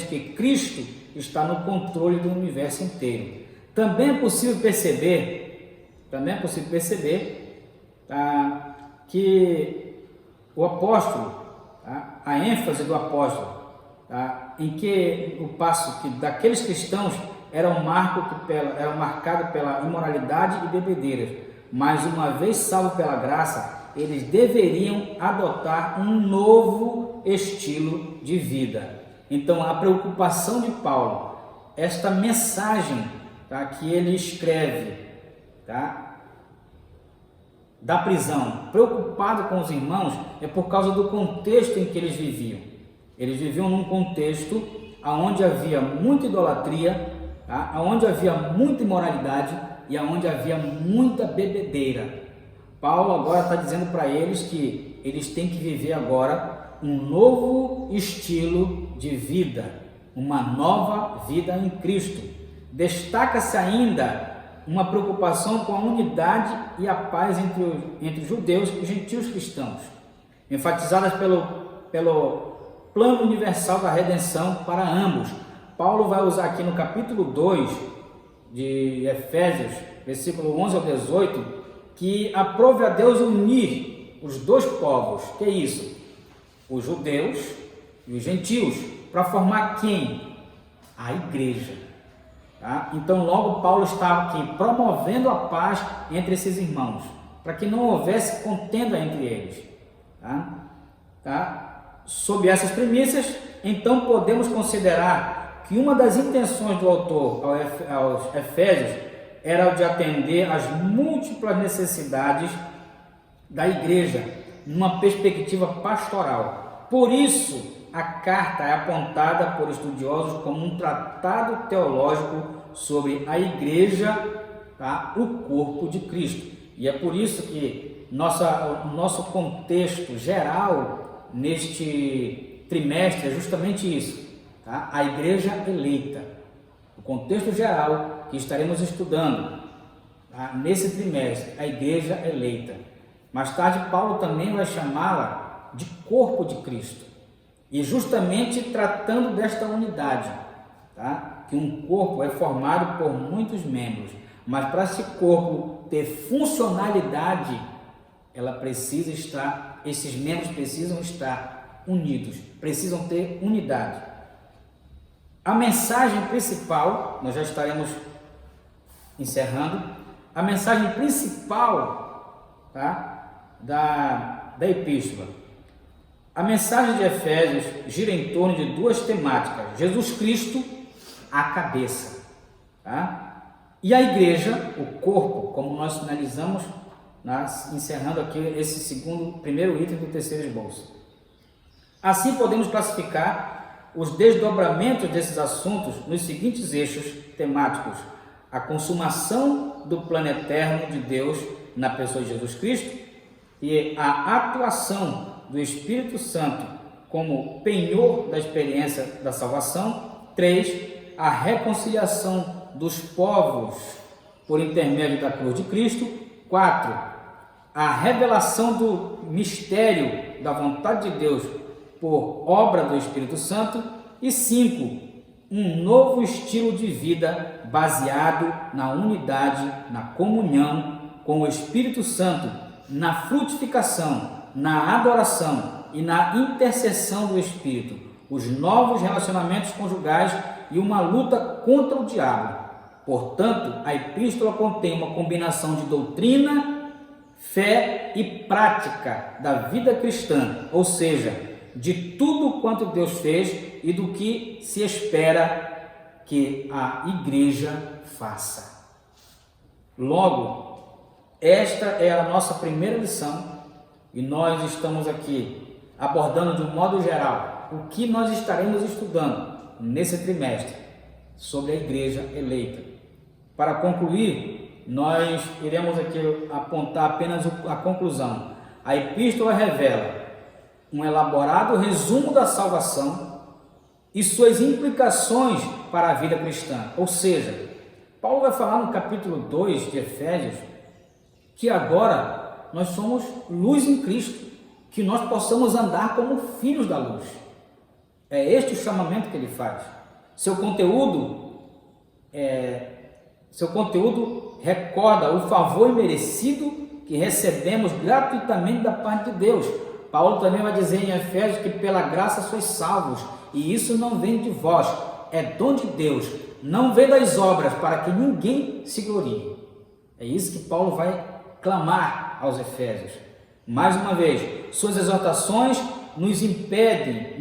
que Cristo está no controle do universo inteiro. Também é possível perceber que o apóstolo, a ênfase do apóstolo, em que o passo que daqueles cristãos era marcado pela imoralidade e bebedeiras, mas uma vez salvo pela graça, eles deveriam adotar um novo estilo de vida. Então, a preocupação de Paulo, esta mensagem, que ele escreve, da prisão, preocupado com os irmãos, é por causa do contexto em que eles viviam. Eles viviam num contexto onde havia muita idolatria, onde havia muita imoralidade e onde havia muita bebedeira. Paulo agora está dizendo para eles que eles têm que viver agora um novo estilo de vida, uma nova vida em Cristo. Destaca-se ainda uma preocupação com a unidade e a paz entre judeus e gentios cristãos, enfatizadas pelo plano universal da redenção para ambos. Paulo vai usar aqui no capítulo 2 de Efésios, versículo 11 ao 18, que aprove a Deus unir os dois povos, que é isso? Os judeus e os gentios, para formar quem? A igreja. Então logo Paulo estava aqui promovendo a paz entre esses irmãos, para que não houvesse contenda entre eles. Sob essas premissas, então podemos considerar que uma das intenções do autor aos Efésios era o de atender às múltiplas necessidades da igreja, numa perspectiva pastoral. Por isso, a carta é apontada por estudiosos como um tratado teológico sobre a igreja, o corpo de Cristo. E é por isso que o nosso contexto geral neste trimestre é justamente isso, a igreja eleita. O contexto geral que estaremos estudando nesse trimestre, a igreja eleita. Mais tarde, Paulo também vai chamá-la de corpo de Cristo. E justamente tratando desta unidade, que um corpo é formado por muitos membros, mas para esse corpo ter funcionalidade, esses membros precisam estar unidos, precisam ter unidade. A mensagem principal, nós já estaremos encerrando, a mensagem principal da epístola. A mensagem de Efésios gira em torno de duas temáticas: Jesus Cristo, a cabeça, e a igreja, o corpo, como nós finalizamos, encerrando aqui esse primeiro item do terceiro esboço. Assim podemos classificar os desdobramentos desses assuntos nos seguintes eixos temáticos: a consumação do plano eterno de Deus na pessoa de Jesus Cristo e a atuação do Espírito Santo como penhor da experiência da salvação. 3. A reconciliação dos povos por intermédio da cruz de Cristo. 4. A revelação do mistério da vontade de Deus por obra do Espírito Santo. E 5. Um novo estilo de vida baseado na unidade, na comunhão com o Espírito Santo, na frutificação, na adoração e na intercessão do Espírito, os novos relacionamentos conjugais e uma luta contra o diabo. Portanto, a epístola contém uma combinação de doutrina, fé e prática da vida cristã, ou seja, de tudo quanto Deus fez e do que se espera que a igreja faça. Logo, esta é a nossa primeira lição e nós estamos aqui abordando de um modo geral o que nós estaremos estudando nesse trimestre sobre a igreja eleita. Para concluir, nós iremos aqui apontar apenas a conclusão. A epístola revela um elaborado resumo da salvação e suas implicações para a vida cristã. Ou seja, Paulo vai falar no capítulo 2 de Efésios que agora nós somos luz em Cristo, que nós possamos andar como filhos da luz. É este o chamamento que ele faz. Seu conteúdo recorda o favor imerecido que recebemos gratuitamente da parte de Deus. Paulo também vai dizer em Efésios que pela graça sois salvos, e isso não vem de vós, é dom de Deus, não vem das obras, para que ninguém se glorie. É isso que Paulo vai clamar aos Efésios. Mais uma vez, suas exortações nos impelem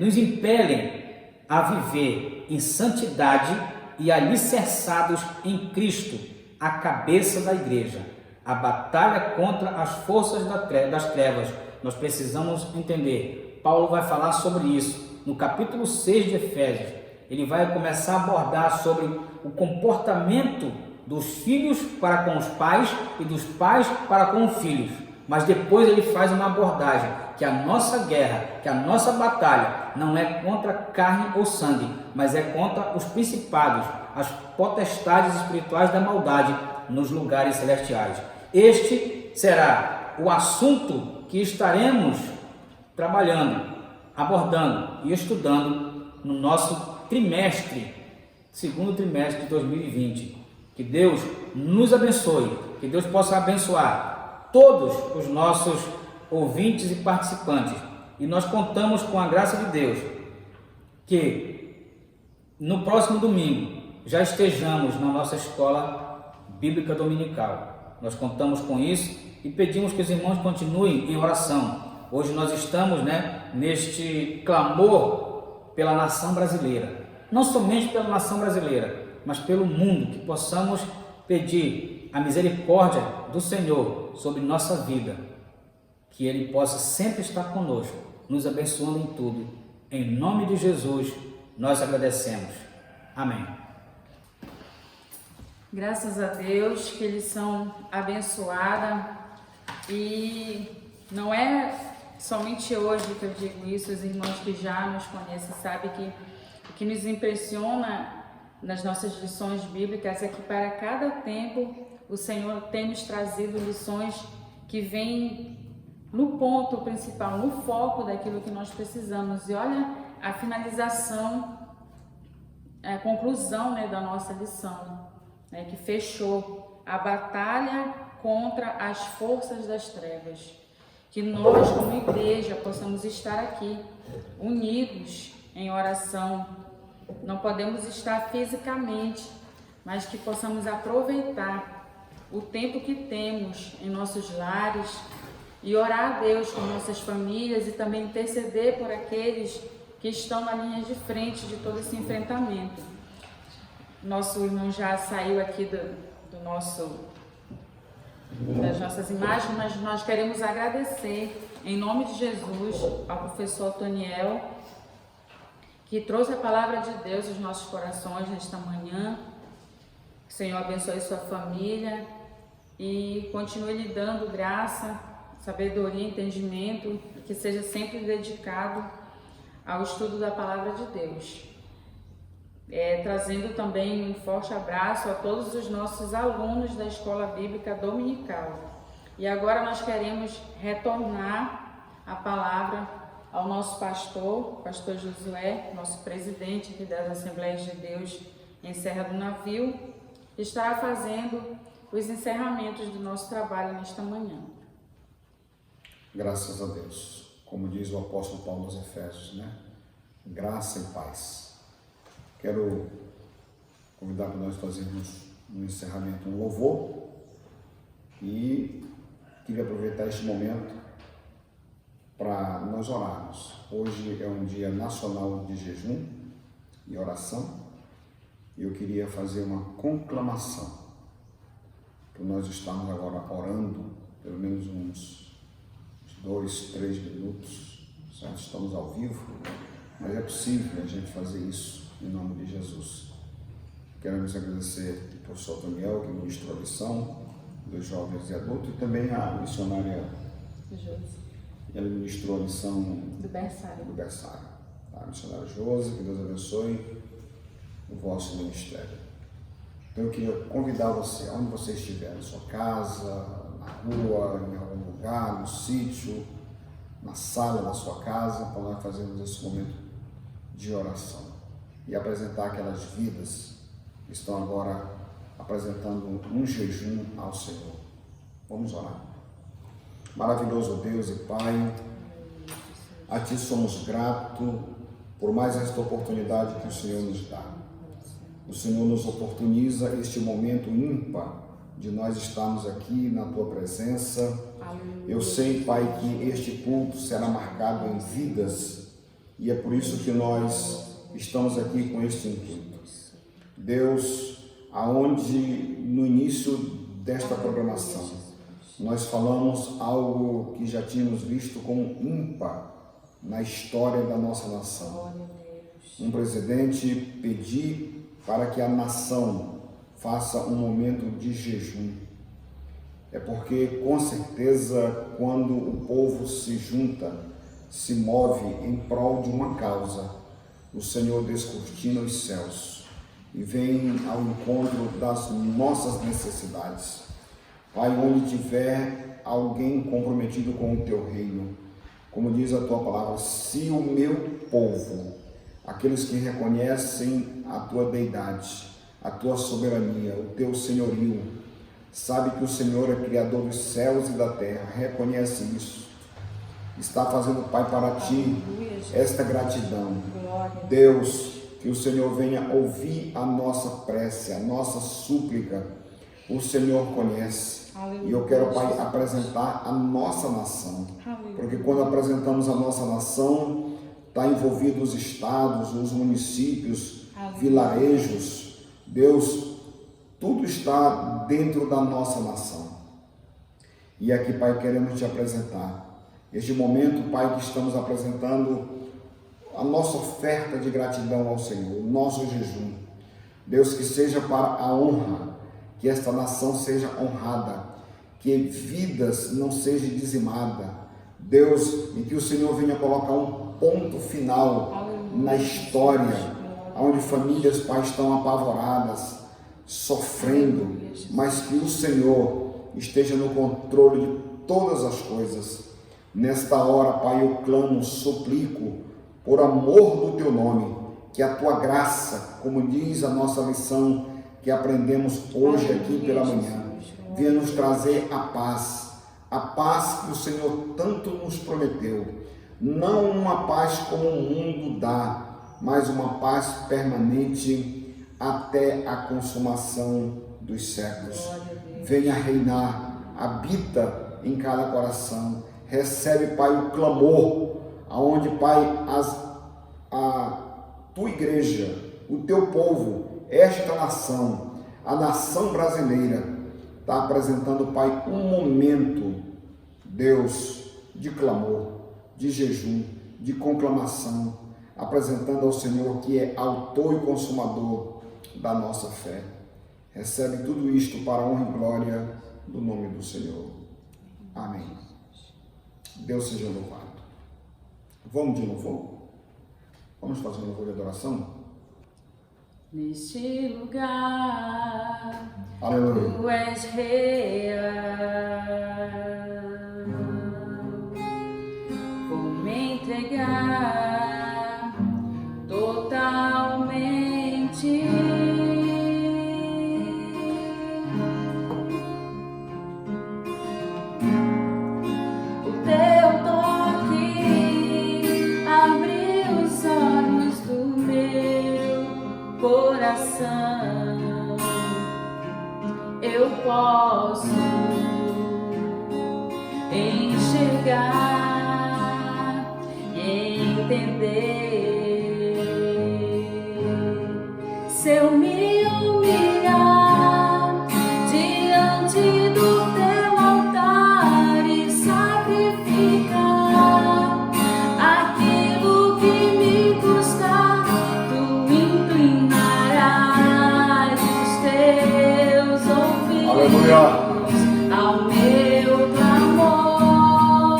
a viver em santidade e alicerçados em Cristo, a cabeça da igreja. A batalha contra as forças das trevas, nós precisamos entender. Paulo vai falar sobre isso no capítulo 6 de Efésios. Ele vai começar a abordar sobre o comportamento dos filhos para com os pais e dos pais para com os filhos. Mas depois ele faz uma abordagem que a nossa guerra, que a nossa batalha não é contra carne ou sangue, mas é contra os principados, as potestades espirituais da maldade nos lugares celestiais. Este será o assunto que estaremos trabalhando, abordando e estudando no nosso segundo trimestre de 2020. Que Deus nos abençoe, que Deus possa abençoar todos os nossos ouvintes e participantes. E nós contamos com a graça de Deus que no próximo domingo já estejamos na nossa escola bíblica dominical. Nós contamos com isso e pedimos que os irmãos continuem em oração. Hoje nós estamos, neste clamor pela nação brasileira. Não somente pela nação brasileira, mas pelo mundo, que possamos pedir a misericórdia do Senhor sobre nossa vida, que Ele possa sempre estar conosco, nos abençoando em tudo. Em nome de Jesus, nós agradecemos. Amém. Graças a Deus, que lição abençoada. E não é somente hoje que eu digo isso, os irmãos que já nos conhecem sabem que o que nos impressiona nas nossas lições bíblicas é que para cada tempo o Senhor tem nos trazido lições que vêm no ponto principal, no foco daquilo que nós precisamos. E olha a finalização, a conclusão da nossa lição, que fechou a batalha contra as forças das trevas. Que nós, como igreja, possamos estar aqui unidos em oração. Não podemos estar fisicamente, mas que possamos aproveitar o tempo que temos em nossos lares e orar a Deus com nossas famílias e também interceder por aqueles que estão na linha de frente de todo esse enfrentamento. Nosso irmão já saiu aqui das nossas imagens, mas nós queremos agradecer em nome de Jesus ao professor Toniel, que trouxe a palavra de Deus aos nossos corações nesta manhã. Que o Senhor abençoe sua família e continue lhe dando graça, sabedoria, entendimento, e que seja sempre dedicado ao estudo da palavra de Deus. Trazendo também um forte abraço a todos os nossos alunos da Escola Bíblica Dominical. E agora nós queremos retornar a palavra ao nosso pastor Josué, nosso presidente aqui das Assembleias de Deus em Serra do Navio, que estará fazendo os encerramentos do nosso trabalho nesta manhã. Graças a Deus. Como diz o apóstolo Paulo aos Efésios, Graça e paz. Quero convidar para nós fazermos no encerramento um louvor e queria aproveitar este momento para nós orarmos. Hoje é um dia nacional de jejum e oração Eu queria fazer uma conclamação, para nós estarmos agora orando, pelo menos uns 2, 3 minutos, certo? Estamos ao vivo, mas é possível a gente fazer isso em nome de Jesus. Queremos agradecer ao professor Daniel, que ministrou a lição dos jovens e adultos, e também a missionária, ela ministrou a lição Do berçário. Tá? A missionária Josi, que Deus abençoe o vosso ministério. Então eu queria convidar você, onde você estiver, na sua casa, na rua, em algum lugar, no sítio, na sala da sua casa, para nós fazermos esse momento de oração e apresentar aquelas vidas que estão agora apresentando um jejum ao Senhor. Vamos orar. Maravilhoso Deus e Pai, a Ti somos gratos por mais esta oportunidade que o Senhor nos dá. O Senhor nos oportuniza este momento ímpar de nós estarmos aqui na Tua presença. Eu sei, Pai, que este culto será marcado em vidas e é por isso que nós estamos aqui com este intuito. Deus, aonde no início desta programação nós falamos algo que já tínhamos visto como ímpar na história da nossa nação. Um presidente pedir para que a nação faça um momento de jejum. É porque, com certeza, quando o povo se junta, se move em prol de uma causa, o Senhor descortina os céus e vem ao encontro das nossas necessidades. Pai, onde tiver alguém comprometido com o Teu reino, como diz a Tua palavra, se o meu povo, aqueles que reconhecem a Tua deidade, a Tua soberania, o Teu senhorio, sabe que o Senhor é Criador dos céus e da terra, reconhece isso, está fazendo, Pai, para Ti esta gratidão. Deus, que o Senhor venha ouvir a nossa prece, a nossa súplica, o Senhor conhece. E eu quero, Pai, apresentar a nossa nação, porque quando apresentamos a nossa nação, está envolvido os estados, os municípios, vilarejos. Deus, tudo está dentro da nossa nação. E aqui, Pai, queremos Te apresentar este momento, Pai, que estamos apresentando a nossa oferta de gratidão ao Senhor, o nosso jejum. Deus, que seja para a honra, que esta nação seja honrada, que vidas não sejam dizimadas. Deus, e que o Senhor venha colocar um ponto final na história, onde famílias, Pai, estão apavoradas, sofrendo, mas que o Senhor esteja no controle de todas as coisas. Nesta hora, Pai, eu clamo, suplico, por amor do Teu nome, que a Tua graça, como diz a nossa lição que aprendemos hoje aqui pela manhã, venha nos trazer a paz que o Senhor tanto nos prometeu. Não uma paz como o mundo dá, mas uma paz permanente até a consumação dos séculos. Venha reinar, habita em cada coração. Recebe, Pai, o clamor, aonde, Pai, a Tua igreja, o Teu povo, esta nação, a nação brasileira, está apresentando, Pai, um momento, Deus, de clamor, de jejum, de conclamação, apresentando ao Senhor que é autor e consumador da nossa fé. Recebe tudo isto para a honra e glória do nome do Senhor. Amém. Deus seja louvado. Vamos de louvor? Vamos fazer um louvor de adoração? Neste lugar, Aleluia. Tu és real. Vou me entregar totalmente. O Teu toque abre os olhos do meu coração. Eu posso enxergar e entender. Se eu me humilhar diante do teu altar e sacrificar aquilo que me custar, tu inclinarás os teus ouvidos. Aleluia. Ao meu clamor.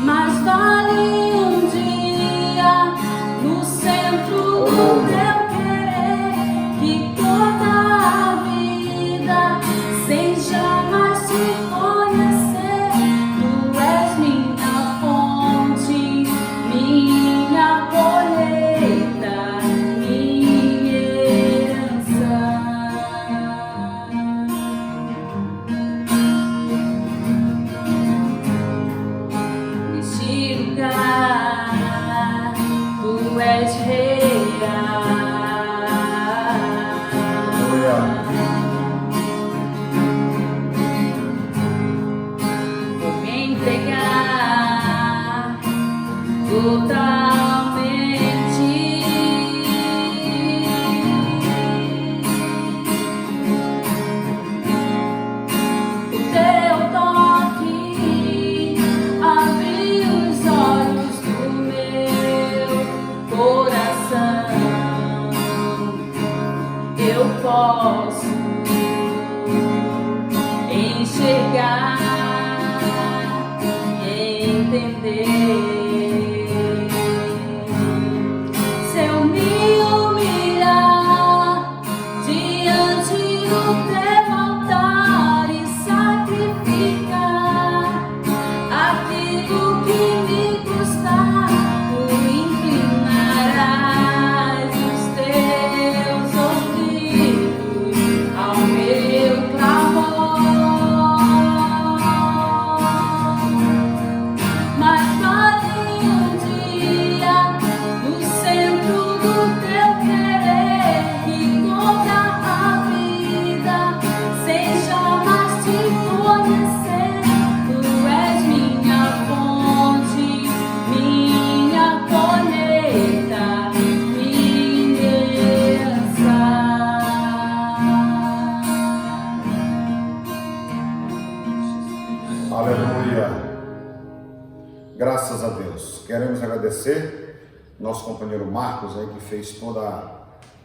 Mas vale um dia no centro do teu querer que toda a vida, sem jamais te conhecer, tu és minha fonte, minha colheita, minha herança. Neste lugar, tu és vou me entregar totalmente. O teu toque abriu os olhos do meu coração. Eu posso enxergar e entender. Se eu me humilhar diante do teu altar e sacrificar aquilo que me custar, tu inclinarás os teus ouvidos ao meu clamor. Mas vale um dia no centro do teu querer que toda a vida, sem jamais te conhecer, tu és minha fonte, minha colheita, minha herança. Aleluia. Graças a Deus. Queremos agradecer nosso companheiro Marcos aí que fez toda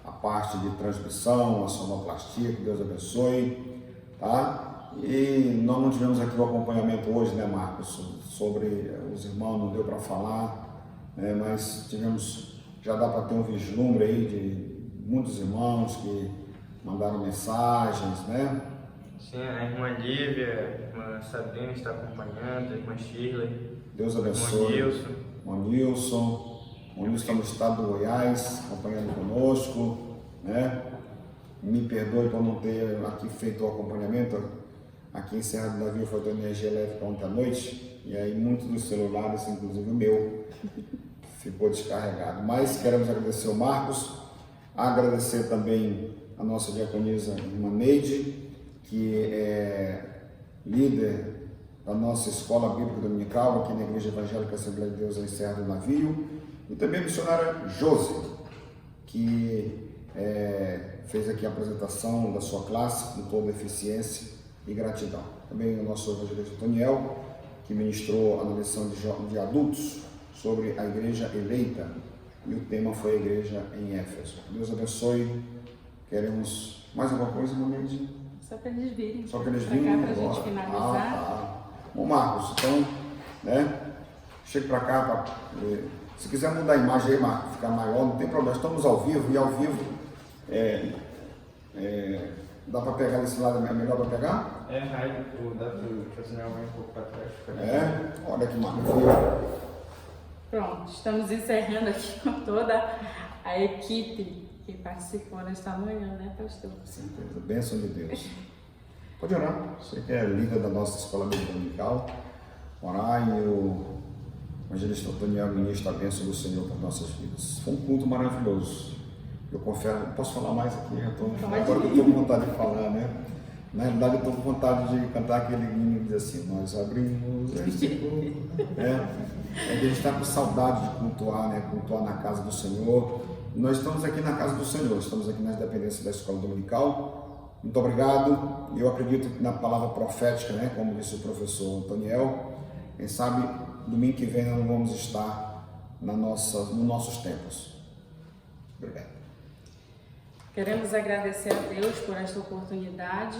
a parte de transmissão, a sonoplastia, que Deus abençoe, tá? E nós não tivemos aqui o acompanhamento hoje, né, Marcos, sobre os irmãos, não deu para falar, né, mas tivemos, já dá para ter um vislumbre aí de muitos irmãos que mandaram mensagens, né? Sim, a irmã Lívia, a irmã Sabrina está acompanhando, a irmã Shirley, Deus o irmão abençoe. Nilson. O Nilson está no estado do Goiás, acompanhando conosco, né? Me perdoe por não ter aqui feito o acompanhamento. Aqui em Serra do Navio foi energia elétrica ontem à noite, e aí muitos dos celulares, inclusive o meu, ficou descarregado. Mas queremos agradecer o Marcos, agradecer também a nossa diaconisa irmã Neide, que é líder da nossa escola bíblica dominical aqui na Igreja Evangélica Assembleia de Deus em Serra do Navio, e também a missionária Josi, que fez aqui a apresentação da sua classe com toda eficiência e gratidão. Também o nosso evangelista Toniel, que ministrou na lição de adultos sobre a igreja eleita, e o tema foi a igreja em Éfeso. Deus abençoe. Queremos mais alguma coisa, irmã Neide? Só para eles virem. Só para eles Pra cá, virem pra agora. gente finalizar. Tá. Bom, Marcos, então, né? Chega para cá. Se quiser mudar a imagem aí, Marcos, ficar maior, não tem problema. Estamos ao vivo, e ao vivo dá para pegar desse lado, é melhor para pegar? Aí dá para o Casinel vai um pouco para trás. Olha que maravilha. Pronto, estamos encerrando aqui com toda a equipe que participou nesta manhã, né, pastor? Com certeza, bênção de Deus. Pode orar, você que é líder da nossa escola bíblica dominical, orar, e o evangelista Toniel ministra a bênção do Senhor para nossas vidas. Foi um culto maravilhoso. Eu confesso, posso falar mais aqui? Agora que eu estou com vontade de falar, né? Na realidade, eu estou com vontade de cantar aquele hino que diz assim: nós abrimos este culto. A gente está com saudade de cultuar, né? Cultuar na casa do Senhor. Nós estamos aqui na casa do Senhor, estamos aqui nas dependências da escola dominical. Muito obrigado. Eu acredito na palavra profética, né? Como disse o professor Antoniel. Quem sabe domingo que vem nós não vamos estar nos nossos tempos. Obrigado. Queremos agradecer a Deus por esta oportunidade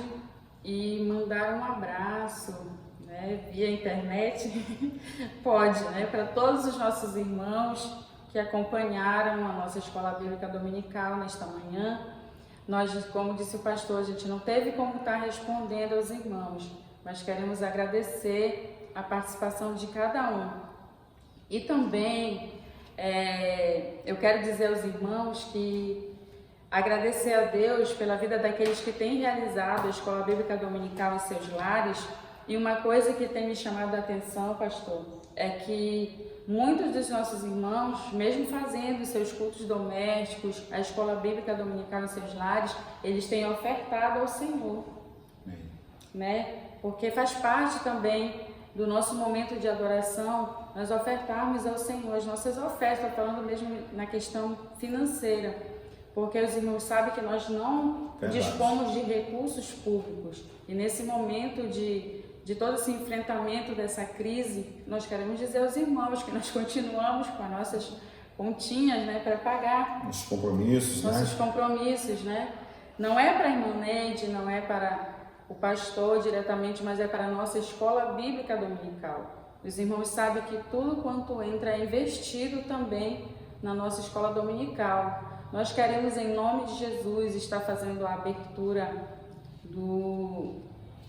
e mandar um abraço, né, via internet, pode, né, para todos os nossos irmãos que acompanharam a nossa Escola Bíblica Dominical nesta manhã. Nós, como disse o pastor, a gente não teve como estar respondendo aos irmãos, mas queremos agradecer a participação de cada um. E também eu quero dizer aos irmãos que agradecer a Deus pela vida daqueles que têm realizado a Escola Bíblica Dominical em seus lares. E uma coisa que tem me chamado a atenção, pastor, é que muitos dos nossos irmãos, mesmo fazendo seus cultos domésticos, a Escola Bíblica Dominical em seus lares, eles têm ofertado ao Senhor, né? Porque faz parte também do nosso momento de adoração, nós ofertarmos ao Senhor as nossas ofertas, estou falando mesmo na questão financeira. Porque os irmãos sabem que nós não dispomos de recursos públicos. E nesse momento de todo esse enfrentamento dessa crise, nós queremos dizer aos irmãos que nós continuamos com as nossas continhas, né, para pagar nossos compromissos, né? Não é para a irmã Neide, não é para o pastor diretamente, mas é para a nossa Escola Bíblica Dominical. Os irmãos sabem que tudo quanto entra é investido também na nossa Escola Dominical. Nós queremos, em nome de Jesus, estar fazendo a abertura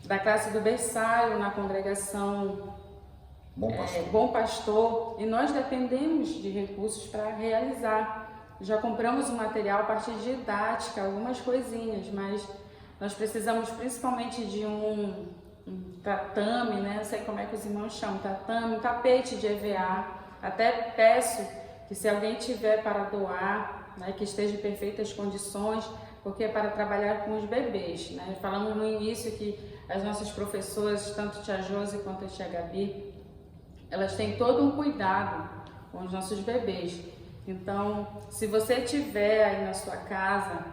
da classe do berçário na congregação Bom Pastor, e nós dependemos de recursos para realizar. Já compramos o material, a parte de didática, algumas coisinhas, mas nós precisamos principalmente de um tatame, né? Não sei como é que os irmãos chamam, tatame, um tapete de EVA. Até peço que se alguém tiver para doar, né, que esteja em perfeitas condições, porque é para trabalhar com os bebês, né? Falamos no início que as nossas professoras, tanto a tia Josi quanto a tia Gabi, elas têm todo um cuidado com os nossos bebês. Então, se você tiver aí na sua casa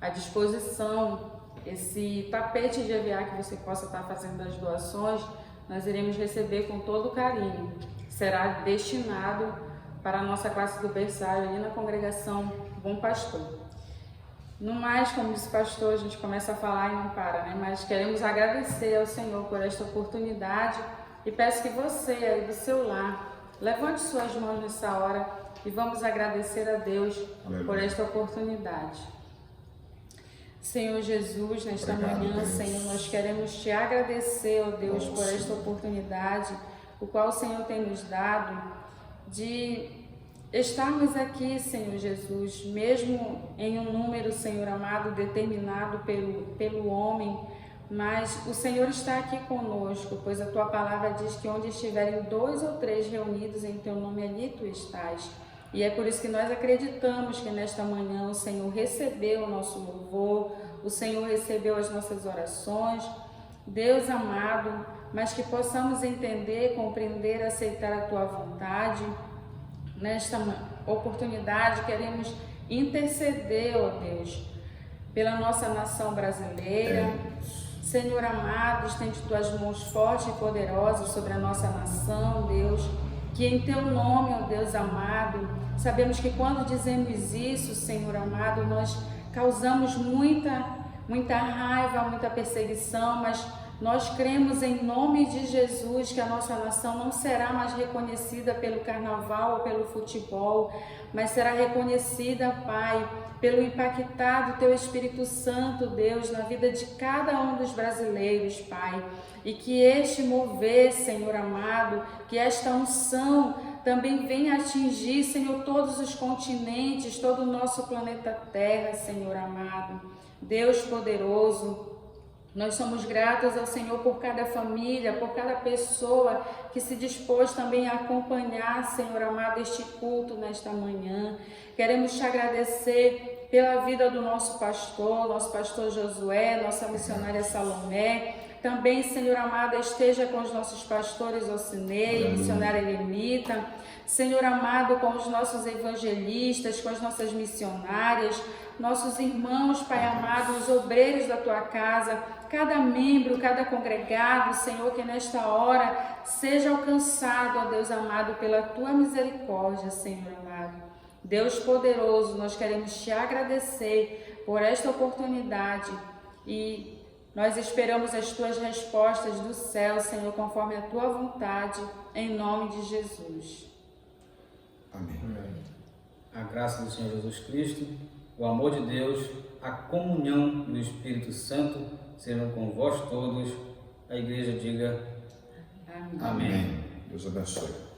à disposição esse tapete de EVA que você possa estar fazendo as doações, nós iremos receber com todo carinho. Será destinado para a nossa classe do berçário ali na congregação Bom Pastor. No mais, como disse o pastor, a gente começa a falar e não para, né? Mas queremos agradecer ao Senhor por esta oportunidade e peço que você aí do seu lar levante suas mãos nessa hora e vamos agradecer a Deus por esta oportunidade. Senhor Jesus, nesta manhã, Senhor, nós queremos te agradecer, ó Deus, por esta oportunidade, o qual o Senhor tem nos dado de estarmos aqui, Senhor Jesus, mesmo em um número, Senhor amado, determinado pelo homem, mas o Senhor está aqui conosco, pois a Tua palavra diz que onde estiverem 2 ou 3 reunidos em Teu nome, ali Tu estás. E é por isso que nós acreditamos que nesta manhã o Senhor recebeu o nosso louvor, o Senhor recebeu as nossas orações, Deus amado, mas que possamos entender, compreender, aceitar a Tua vontade. Nesta oportunidade queremos interceder, ó Deus, pela nossa nação brasileira. Senhor amado, estende Tuas mãos fortes e poderosas sobre a nossa nação, Deus, que em Teu nome, ó Deus amado, sabemos que quando dizemos isso, Senhor amado, nós causamos muita raiva, muita perseguição, mas nós cremos em nome de Jesus que a nossa nação não será mais reconhecida pelo carnaval ou pelo futebol, mas será reconhecida, Pai, pelo impactar do Teu Espírito Santo, Deus, na vida de cada um dos brasileiros, Pai. E que este mover, Senhor amado, que esta unção também venha atingir, Senhor, todos os continentes, todo o nosso planeta Terra, Senhor amado. Deus poderoso, nós somos gratos ao Senhor por cada família, por cada pessoa que se dispôs também a acompanhar, Senhor amado, este culto nesta manhã. Queremos te agradecer pela vida do nosso pastor Josué, nossa missionária Salomé. Também, Senhor amado, esteja com os nossos pastores Ocinei, missionária Eremita. Senhor amado, com os nossos evangelistas, com as nossas missionárias, nossos irmãos, Pai amado, os obreiros da Tua casa, cada membro, cada congregado, Senhor, que nesta hora seja alcançado, ó Deus amado, pela Tua misericórdia, Senhor amado. Deus poderoso, nós queremos Te agradecer por esta oportunidade e nós esperamos as Tuas respostas do céu, Senhor, conforme a Tua vontade, em nome de Jesus. Amém. A graça do Senhor Jesus Cristo, o amor de Deus, a comunhão do Espírito Santo sejam com vós todos. A igreja diga Amém. Amém. Deus abençoe.